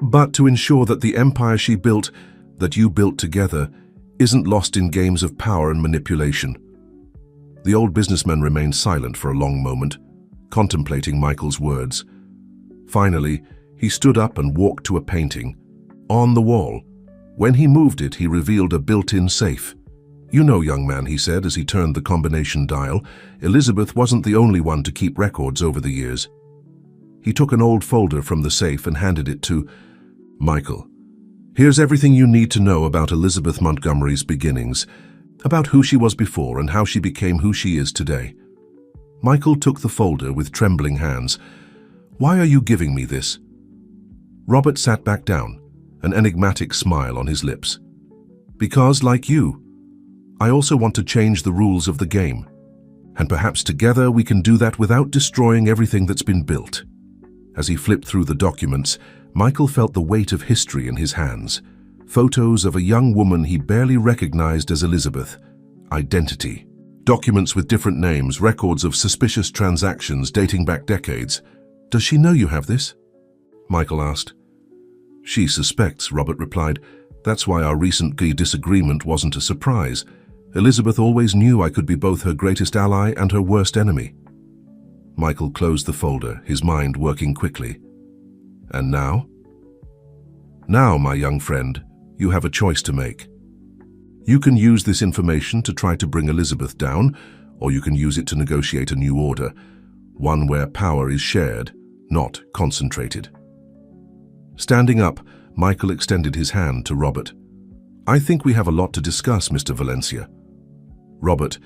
but to ensure that the empire she built, that you built together, isn't lost in games of power and manipulation. The old businessman remained silent for a long moment, contemplating Michael's words. Finally, he stood up and walked to a painting, On the wall. When he moved it, he revealed a built-in safe. "You know, young man," he said as he turned the combination dial, "Elizabeth wasn't the only one to keep records over the years." He took an old folder from the safe and handed it to Michael. "Here's everything you need to know about Elizabeth Montgomery's beginnings, about who she was before and how she became who she is today." Michael took the folder with trembling hands. "Why are you giving me this?" Robert sat back down, an enigmatic smile on his lips. "Because, like you, I also want to change the rules of the game. And perhaps together we can do that without destroying everything that's been built." As he flipped through the documents, Michael felt the weight of history in his hands. Photos of a young woman he barely recognized as Elizabeth. Identity. Documents with different names, records of suspicious transactions dating back decades. "Does she know you have this?" Michael asked. "She suspects," Robert replied. "That's why our recent disagreement wasn't a surprise. Elizabeth always knew I could be both her greatest ally and her worst enemy." Michael closed the folder, his mind working quickly. "And now?" "Now, my young friend, you have a choice to make. You can use this information to try to bring Elizabeth down, or you can use it to negotiate a new order, one where power is shared, not concentrated." Standing up, Michael extended his hand to Robert. "I think we have a lot to discuss, Mr. Valencia." Robert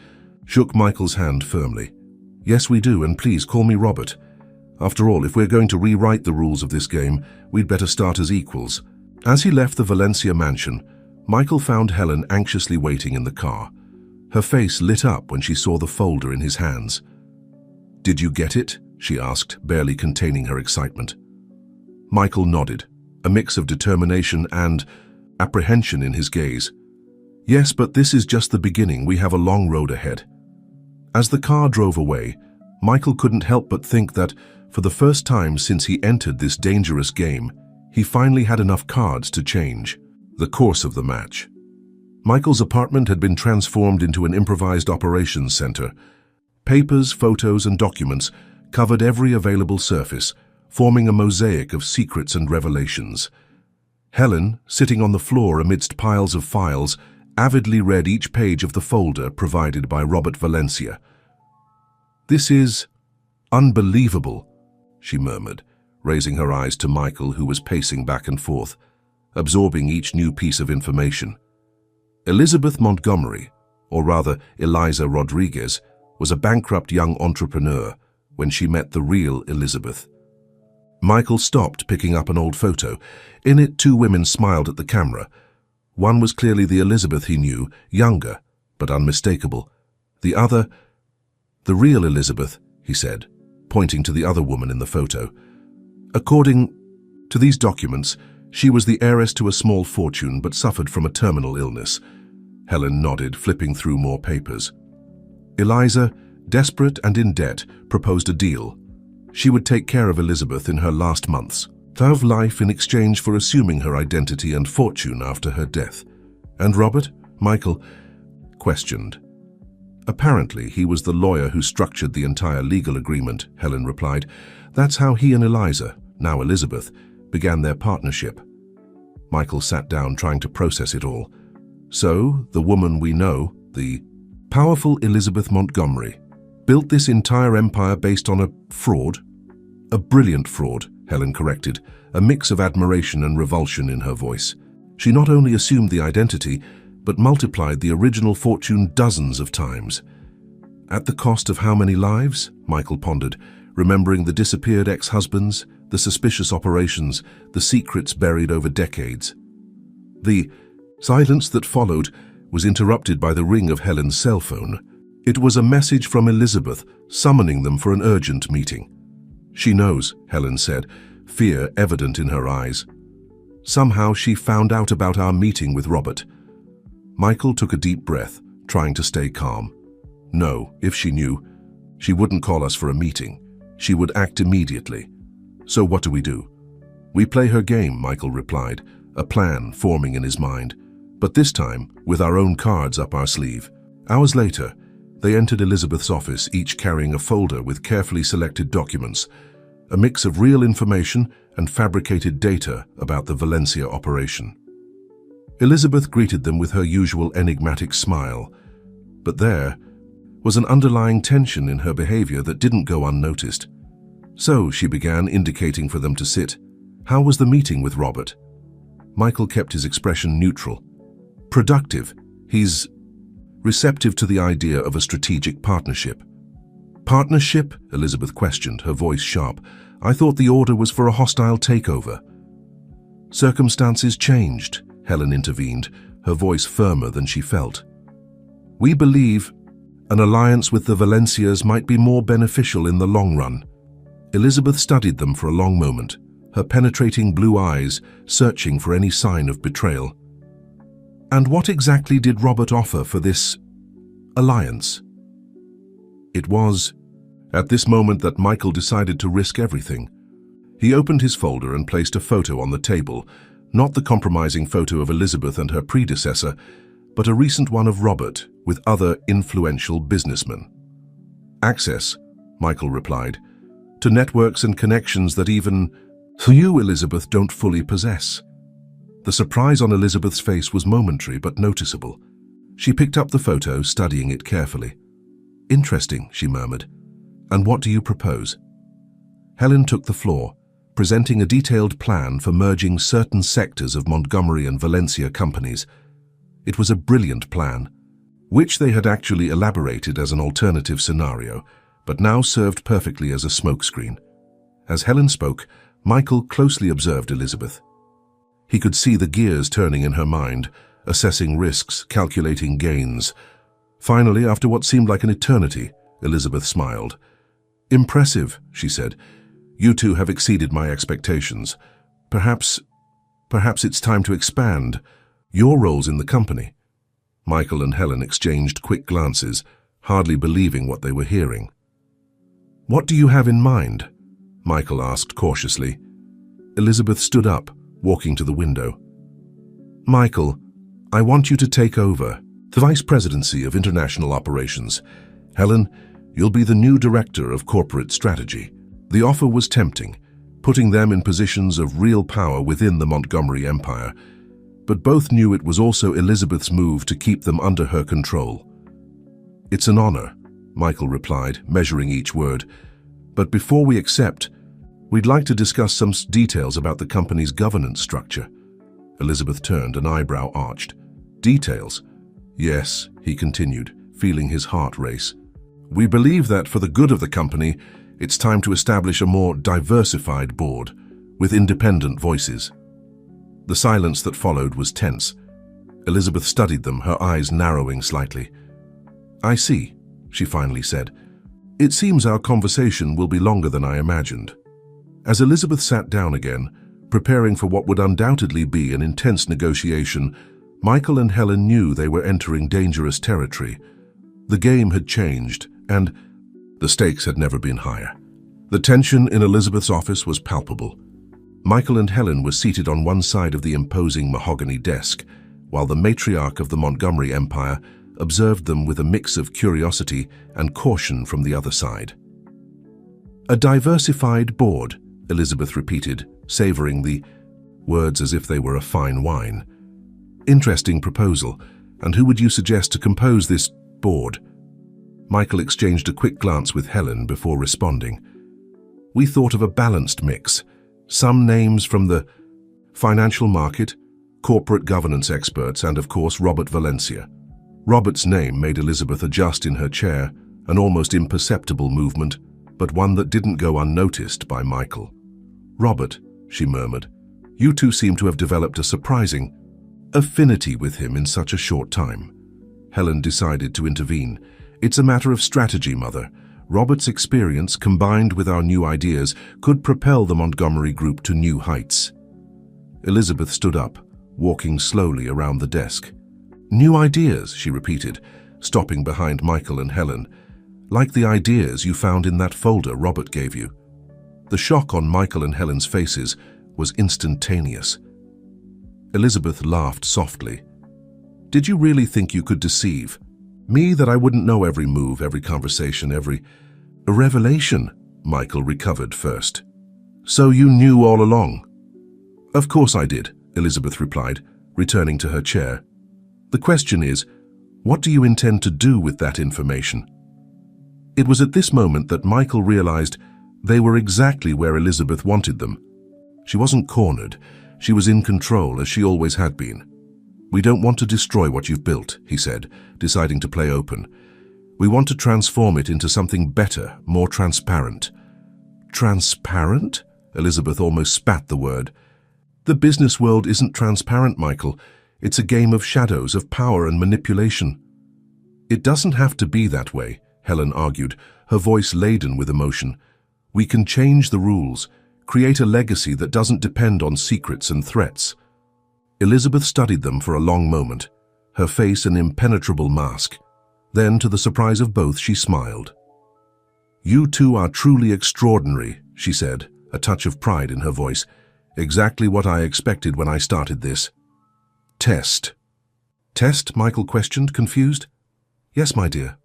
shook Michael's hand firmly. "Yes, we do, and please call me Robert. After all, if we're going to rewrite the rules of this game, we'd better start as equals." As he left the Valencia mansion, Michael found Helen anxiously waiting in the car. Her face lit up when she saw the folder in his hands. "Did you get it?" she asked, barely containing her excitement. Michael nodded, a mix of determination and apprehension in his gaze. "Yes, but this is just the beginning. We have a long road ahead." As the car drove away, Michael couldn't help but think that, for the first time since he entered this dangerous game, he finally had enough cards to change the course of the match. Michael's apartment had been transformed into an improvised operations center. Papers, photos, and documents covered every available surface, forming a mosaic of secrets and revelations. Helen, sitting on the floor amidst piles of files, avidly read each page of the folder provided by Robert Valencia. "This is unbelievable," she murmured, raising her eyes to Michael, who was pacing back and forth, absorbing each new piece of information. Elizabeth Montgomery, or rather Eliza Rodriguez, was a bankrupt young entrepreneur when she met the real Elizabeth. Michael stopped, picking up an old photo. In it, two women smiled at the camera. One was clearly the Elizabeth he knew, younger, but unmistakable. The other, the real Elizabeth, he said, pointing to the other woman in the photo. According to these documents, she was the heiress to a small fortune but suffered from a terminal illness. Helen nodded, flipping through more papers. Eliza, desperate and in debt, proposed a deal. She would take care of Elizabeth in her last months, of life in exchange for assuming her identity and fortune after her death. And Robert, Michael, questioned. Apparently, he was the lawyer who structured the entire legal agreement, Helen replied. That's how he and Eliza, now Elizabeth, began their partnership. Michael sat down, trying to process it all. So, the woman we know, the powerful Elizabeth Montgomery, built this entire empire based on a fraud? A brilliant fraud, Helen corrected, a mix of admiration and revulsion in her voice. She not only assumed the identity, but multiplied the original fortune dozens of times. At the cost of how many lives? Michael pondered, remembering the disappeared ex-husbands, the suspicious operations, the secrets buried over decades. The silence that followed was interrupted by the ring of Helen's cell phone. It was a message from Elizabeth, summoning them for an urgent meeting. She knows, Helen said, fear evident in her eyes. Somehow she found out about our meeting with Robert. Michael took a deep breath, trying to stay calm. No, if she knew, she wouldn't call us for a meeting. She would act immediately. So what do? We play her game, Michael replied, a plan forming in his mind, but this time with our own cards up our sleeve. Hours later, they entered Elizabeth's office, each carrying a folder with carefully selected documents. a mix of real information and fabricated data about the Valencia operation. Elizabeth greeted them with her usual enigmatic smile, but there was an underlying tension in her behavior that didn't go unnoticed. So she began, indicating for them to sit. How was the meeting with Robert? Michael kept his expression neutral. Productive. He's receptive to the idea of a strategic partnership. Partnership? Elizabeth questioned, her voice sharp. I thought the order was for a hostile takeover. Circumstances changed, Helen intervened, her voice firmer than she felt. We believe an alliance with the Valencias might be more beneficial in the long run. Elizabeth studied them for a long moment, her penetrating blue eyes searching for any sign of betrayal. And what exactly did Robert offer for this alliance? It was at this moment that Michael decided to risk everything. He opened his folder and placed a photo on the table, not the compromising photo of Elizabeth and her predecessor, but a recent one of Robert with other influential businessmen. Access, Michael replied, to networks and connections that even you, Elizabeth, don't fully possess. The surprise on Elizabeth's face was momentary but noticeable. She picked up the photo, studying it carefully. Interesting, she murmured. And what do you propose? Helen took the floor, presenting a detailed plan for merging certain sectors of Montgomery and Valencia companies. It was a brilliant plan, which they had actually elaborated as an alternative scenario, but now served perfectly as a smokescreen. As Helen spoke, Michael closely observed Elizabeth. He could see the gears turning in her mind, assessing risks, calculating gains. Finally, after what seemed like an eternity, Elizabeth smiled. Impressive, she said. You two have exceeded my expectations. Perhaps it's time to expand your roles in the company. Michael and Helen exchanged quick glances, hardly believing what they were hearing. What do you have in mind? Michael asked cautiously. Elizabeth stood up, walking to the window. Michael, I want you to take over the Vice Presidency of International Operations. Helen, you'll be the new Director of Corporate Strategy. The offer was tempting, putting them in positions of real power within the Montgomery Empire, but both knew it was also Elizabeth's move to keep them under her control. It's an honor, Michael replied, measuring each word. But before we accept, we'd like to discuss some details about the company's governance structure. Elizabeth turned, an eyebrow arched. Details? Yes, he continued, feeling his heart race. We believe that for the good of the company, it's time to establish a more diversified board, with independent voices. The silence that followed was tense. Elizabeth studied them, her eyes narrowing slightly. I see, she finally said. It seems our conversation will be longer than I imagined. As Elizabeth sat down again, preparing for what would undoubtedly be an intense negotiation, Michael and Helen knew they were entering dangerous territory. The game had changed, and the stakes had never been higher. The tension in Elizabeth's office was palpable. Michael and Helen were seated on one side of the imposing mahogany desk, while the matriarch of the Montgomery Empire observed them with a mix of curiosity and caution from the other side. A diversified board, Elizabeth repeated, savoring the words as if they were a fine wine. Interesting proposal, and who would you suggest to compose this board? Michael exchanged a quick glance with Helen before responding. We thought of a balanced mix, some names from the financial market, corporate governance experts, and of course Robert Valencia. Robert's name made Elizabeth adjust in her chair, an almost imperceptible movement, but one that didn't go unnoticed by Michael. Robert, she murmured, you two seem to have developed a surprising affinity with him in such a short time. Helen decided to intervene. It's a matter of strategy, Mother. Robert's experience, combined with our new ideas, could propel the Montgomery Group to new heights. Elizabeth stood up, walking slowly around the desk. New ideas, she repeated, stopping behind Michael and Helen. Like the ideas you found in that folder Robert gave you. The shock on Michael and Helen's faces was instantaneous. Elizabeth laughed softly. Did you really think you could deceive me, that I wouldn't know every move, every conversation, every revelation? Michael recovered first. So you knew all along? Of course I did, Elizabeth replied, returning to her chair. The question is, what do you intend to do with that information? It was at this moment that Michael realized they were exactly where Elizabeth wanted them. She wasn't cornered. She was in control, as she always had been. We don't want to destroy what you've built, he said, deciding to play open. We want to transform it into something better, more transparent. Transparent? Elizabeth almost spat the word. The business world isn't transparent, Michael. It's a game of shadows, of power and manipulation. It doesn't have to be that way, Helen argued, her voice laden with emotion. We can change the rules, create a legacy that doesn't depend on secrets and threats. Elizabeth studied them for a long moment, her face an impenetrable mask. Then, to the surprise of both, she smiled. You two are truly extraordinary, she said, a touch of pride in her voice. Exactly what I expected when I started this. Test. Test? Michael questioned, confused. Yes, my dear.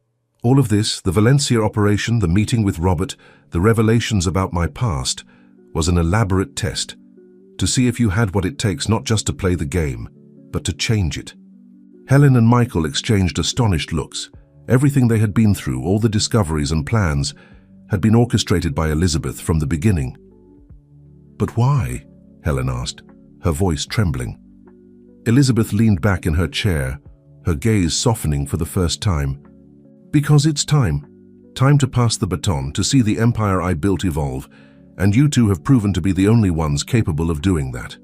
All of this, the Valencia operation, the meeting with Robert, the revelations about my past, was an elaborate test, to see if you had what it takes not just to play the game, but to change it. Helen and Michael exchanged astonished looks. Everything they had been through, all the discoveries and plans, had been orchestrated by Elizabeth from the beginning. But why? Helen asked, her voice trembling. Elizabeth leaned back in her chair, her gaze softening for the first time. Because it's time. Time to pass the baton, to see the empire I built evolve, and you two have proven to be the only ones capable of doing that.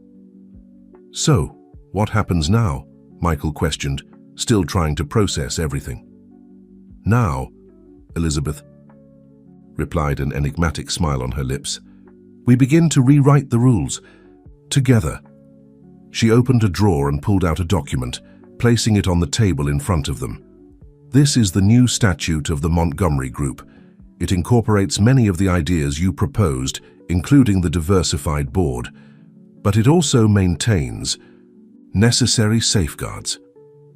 So, what happens now? Michael questioned, still trying to process everything. Now, Elizabeth replied, an enigmatic smile on her lips. We begin to rewrite the rules. Together. She opened a drawer and pulled out a document, placing it on the table in front of them. This is the new statute of the Montgomery Group. It incorporates many of the ideas you proposed, including the diversified board, but it also maintains necessary safeguards.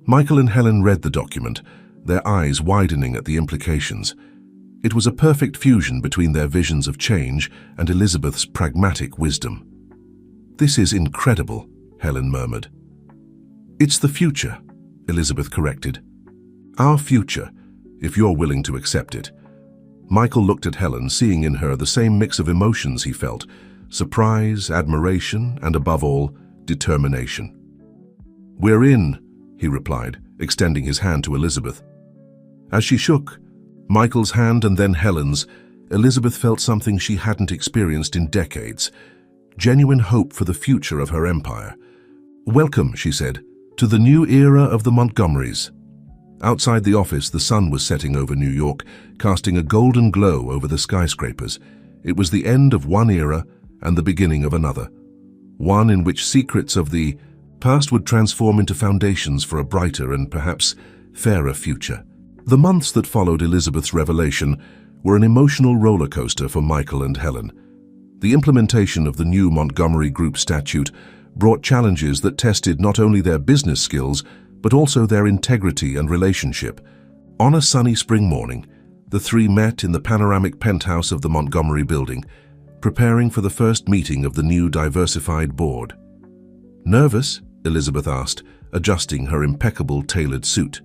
Michael and Helen read the document, their eyes widening at the implications. It was a perfect fusion between their visions of change and Elizabeth's pragmatic wisdom. This is incredible, Helen murmured. It's the future, Elizabeth corrected. Our future, if you're willing to accept it. Michael looked at Helen, seeing in her the same mix of emotions he felt: surprise, admiration, and above all, determination. We're in, he replied, extending his hand to Elizabeth. As she shook Michael's hand and then Helen's, Elizabeth felt something she hadn't experienced in decades: genuine hope for the future of her empire. Welcome, she said, to the new era of the Montgomerys. Outside the office, the sun was setting over New York, casting a golden glow over the skyscrapers. It was the end of one era and the beginning of another, one in which secrets of the past would transform into foundations for a brighter and perhaps fairer future. The months that followed Elizabeth's revelation were an emotional roller coaster for Michael and Helen. The implementation of the new Montgomery Group statute brought challenges that tested not only their business skills, but also their integrity and relationship. On a sunny spring morning, the three met in the panoramic penthouse of the Montgomery building, preparing for the first meeting of the new diversified board. Nervous? Elizabeth asked, adjusting her impeccable tailored suit.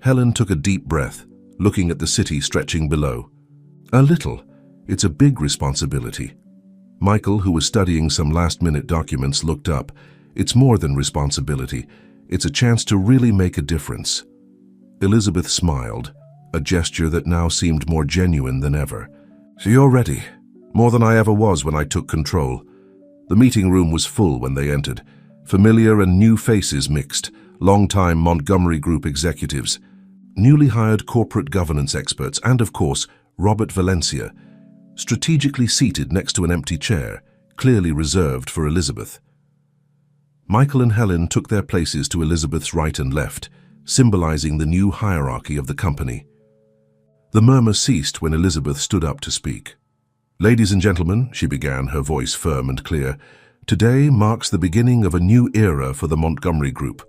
Helen took a deep breath, looking at the city stretching below. A little. It's a big responsibility. Michael, who was studying some last-minute documents, looked up. It's more than responsibility. It's a chance to really make a difference. Elizabeth smiled, a gesture that now seemed more genuine than ever. So you're ready. More than I ever was when I took control. The meeting room was full when they entered. Familiar and new faces mixed, long-time Montgomery Group executives, newly hired corporate governance experts, and of course, Robert Valencia, strategically seated next to an empty chair, clearly reserved for Elizabeth. Michael and Helen took their places to Elizabeth's right and left, symbolizing the new hierarchy of the company. The murmur ceased when Elizabeth stood up to speak. Ladies and gentlemen, she began, her voice firm and clear, today marks the beginning of a new era for the Montgomery Group,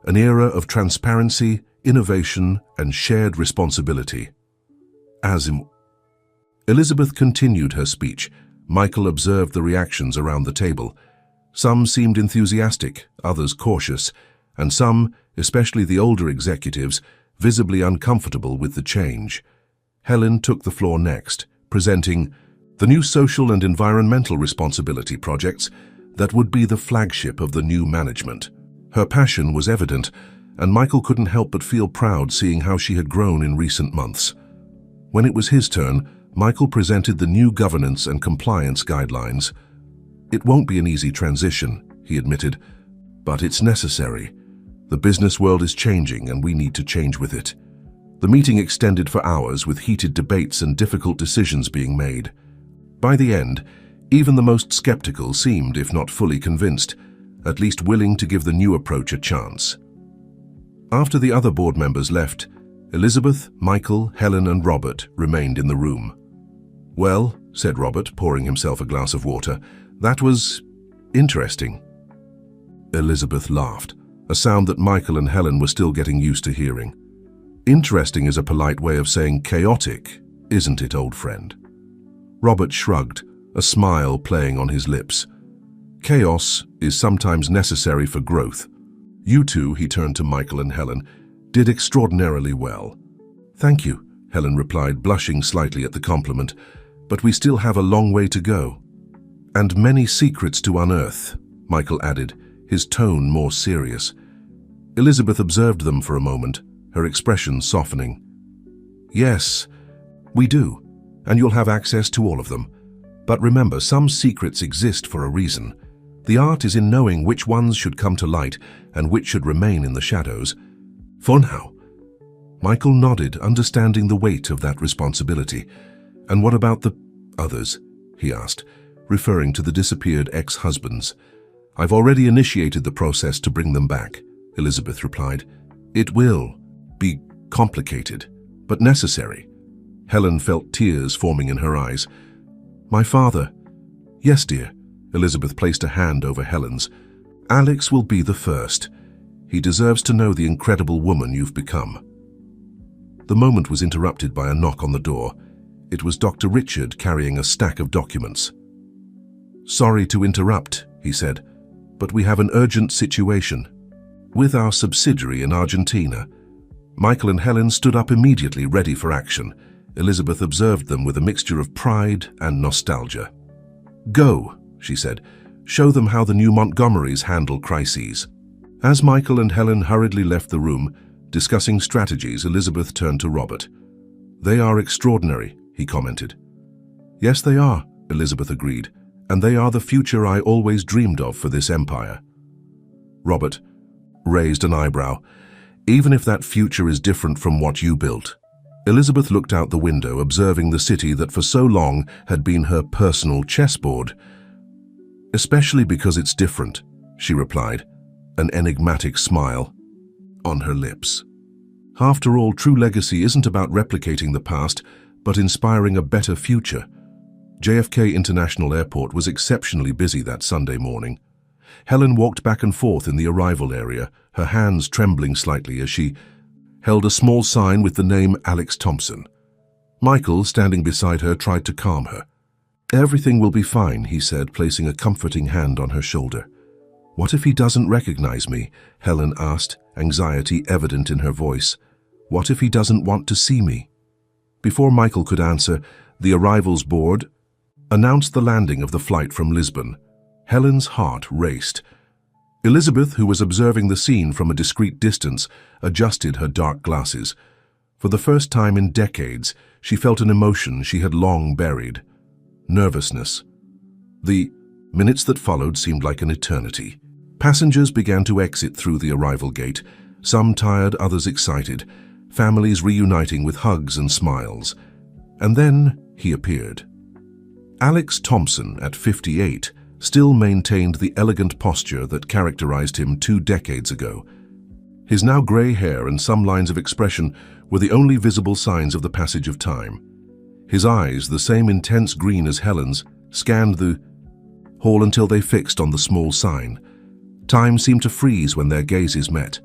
an era of transparency, innovation, and shared responsibility. Elizabeth continued her speech, Michael observed the reactions around the table. Some seemed enthusiastic, others cautious, and some, especially the older executives, visibly uncomfortable with the change. Helen took the floor next, presenting the new social and environmental responsibility projects that would be the flagship of the new management. Her passion was evident, and Michael couldn't help but feel proud seeing how she had grown in recent months. When it was his turn, Michael presented the new governance and compliance guidelines. "It won't be an easy transition," he admitted, "but it's necessary. The business world is changing and we need to change with it." The meeting extended for hours with heated debates and difficult decisions being made. By the end, even the most skeptical seemed, if not fully convinced, at least willing to give the new approach a chance. After the other board members left, Elizabeth, Michael, Helen and Robert remained in the room. "Well," said Robert, pouring himself a glass of water, "that was interesting." Elizabeth laughed, a sound that Michael and Helen were still getting used to hearing. "Interesting is a polite way of saying chaotic, isn't it, old friend?" Robert shrugged, a smile playing on his lips. "Chaos is sometimes necessary for growth. You two," he turned to Michael and Helen, "did extraordinarily well." "Thank you," Helen replied, blushing slightly at the compliment, "but we still have a long way to go." "And many secrets to unearth," Michael added, his tone more serious. Elizabeth observed them for a moment, her expression softening. "Yes, we do, and you'll have access to all of them. But remember, some secrets exist for a reason. The art is in knowing which ones should come to light and which should remain in the shadows." "For now." Michael nodded, understanding the weight of that responsibility. "And what about the others?" he asked, referring to the disappeared ex-husbands. "I've already initiated the process to bring them back," Elizabeth replied. "It will be complicated, but necessary." Helen felt tears forming in her eyes. "My father—" "Yes, dear." Elizabeth placed a hand over Helen's. "Alex will be the first. He deserves to know the incredible woman you've become." The moment was interrupted by a knock on the door. It was Dr. Richard carrying a stack of documents. "Sorry to interrupt," he said, "but we have an urgent situation. With our subsidiary in Argentina." Michael and Helen stood up immediately, ready for action. Elizabeth observed them with a mixture of pride and nostalgia. "Go," she said. "Show them how the new Montgomerys handle crises." As Michael and Helen hurriedly left the room, discussing strategies, Elizabeth turned to Robert. "They are extraordinary," he commented. "Yes, they are," Elizabeth agreed, "and they are the future I always dreamed of for this empire." Robert raised an eyebrow. "Even if that future is different from what you built." Elizabeth looked out the window, observing the city that for so long had been her personal chessboard. "Especially because it's different," she replied, an enigmatic smile on her lips. "After all, true legacy isn't about replicating the past, but inspiring a better future." JFK International Airport was exceptionally busy that Sunday morning. Helen walked back and forth in the arrival area, her hands trembling slightly as she held a small sign with the name Alex Thompson. Michael, standing beside her, tried to calm her. "Everything will be fine," he said, placing a comforting hand on her shoulder. "What if he doesn't recognize me?" Helen asked, anxiety evident in her voice. "What if he doesn't want to see me?" Before Michael could answer, the arrivals board announced the landing of the flight from Lisbon. Helen's heart raced. Elizabeth, who was observing the scene from a discreet distance, adjusted her dark glasses. For the first time in decades, she felt an emotion she had long buried. Nervousness. The minutes that followed seemed like an eternity. Passengers began to exit through the arrival gate, some tired, others excited, families reuniting with hugs and smiles. And then he appeared. Alex Thompson, at 58, still maintained the elegant posture that characterized him 2 decades ago. His now grey hair and some lines of expression were the only visible signs of the passage of time. His eyes, the same intense green as Helen's, scanned the hall until they fixed on the small sign. Time seemed to freeze when their gazes met.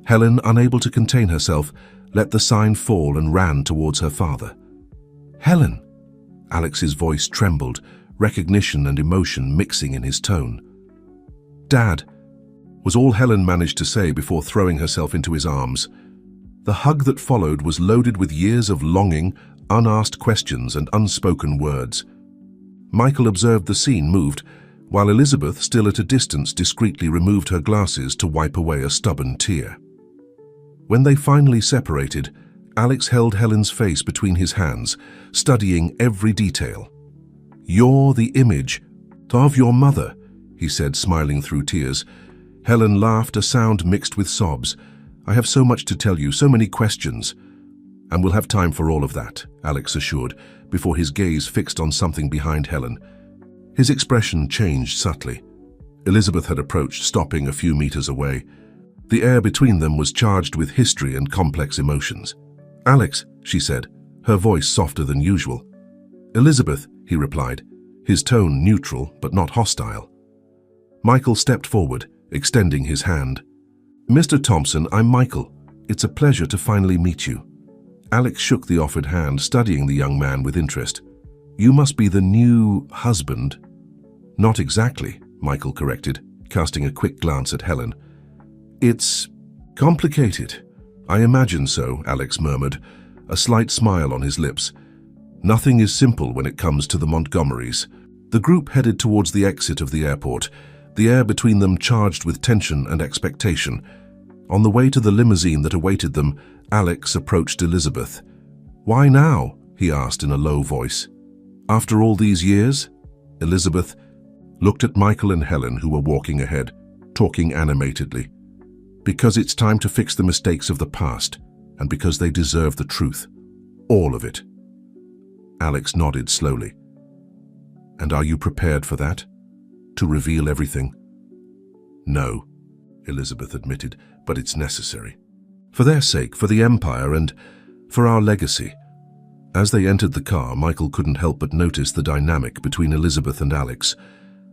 Helen, unable to contain herself, let the sign fall and ran towards her father. "Helen!" Alex's voice trembled, recognition and emotion mixing in his tone. "Dad," was all Helen managed to say before throwing herself into his arms. The hug that followed was loaded with years of longing, unasked questions and unspoken words. Michael observed the scene moved, while Elizabeth, still at a distance, discreetly removed her glasses to wipe away a stubborn tear. When they finally separated, Alex held Helen's face between his hands, studying every detail. "You're the image of your mother," he said, smiling through tears. Helen laughed, a sound mixed with sobs. "I have so much to tell you, so many questions." "And we'll have time for all of that," Alex assured, before his gaze fixed on something behind Helen. His expression changed subtly. Elizabeth had approached, stopping a few meters away. The air between them was charged with history and complex emotions. "Alex," she said, her voice softer than usual. "Elizabeth," he replied, his tone neutral but not hostile. Michael stepped forward, extending his hand. "Mr. Thompson, I'm Michael. It's a pleasure to finally meet you." Alex shook the offered hand, studying the young man with interest. "You must be the new husband." "Not exactly," Michael corrected, casting a quick glance at Helen. "It's complicated." "I imagine so," Alex murmured, a slight smile on his lips. "Nothing is simple when it comes to the Montgomerys." The group headed towards the exit of the airport, the air between them charged with tension and expectation. On the way to the limousine that awaited them, Alex approached Elizabeth. "Why now?" he asked in a low voice. "After all these years?" Elizabeth looked at Michael and Helen, who were walking ahead, talking animatedly. "Because it's time to fix the mistakes of the past, and because they deserve the truth. All of it." Alex nodded slowly. "And are you prepared for that? To reveal everything?" "No," Elizabeth admitted, "but it's necessary. For their sake, for the Empire, and for our legacy." As they entered the car, Michael couldn't help but notice the dynamic between Elizabeth and Alex.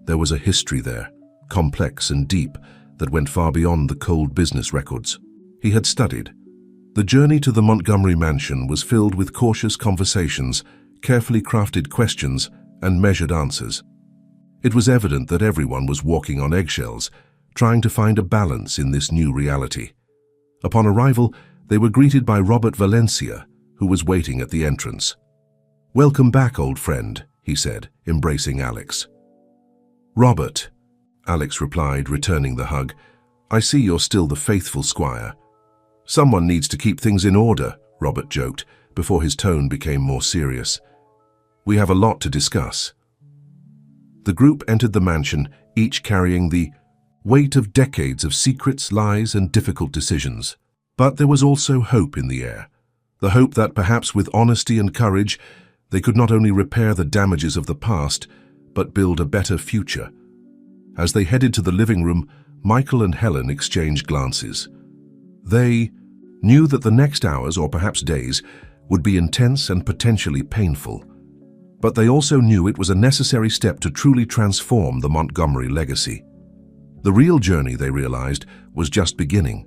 There was a history there, complex and deep, that went far beyond the cold business records he had studied. The journey to the Montgomery mansion was filled with cautious conversations, carefully crafted questions, and measured answers. It was evident that everyone was walking on eggshells, trying to find a balance in this new reality. Upon arrival, they were greeted by Robert Valencia, who was waiting at the entrance. "Welcome back, old friend," he said, embracing Alex. "Robert," Alex replied, returning the hug, "I see you're still the faithful squire." "Someone needs to keep things in order," Robert joked, before his tone became more serious. "We have a lot to discuss." The group entered the mansion, each carrying the weight of decades of secrets, lies, and difficult decisions. But there was also hope in the air. The hope that perhaps with honesty and courage, they could not only repair the damages of the past, but build a better future. As they headed to the living room, Michael and Helen exchanged glances. They knew that the next hours, or perhaps days, would be intense and potentially painful. But they also knew it was a necessary step to truly transform the Montgomery legacy. The real journey, they realized, was just beginning.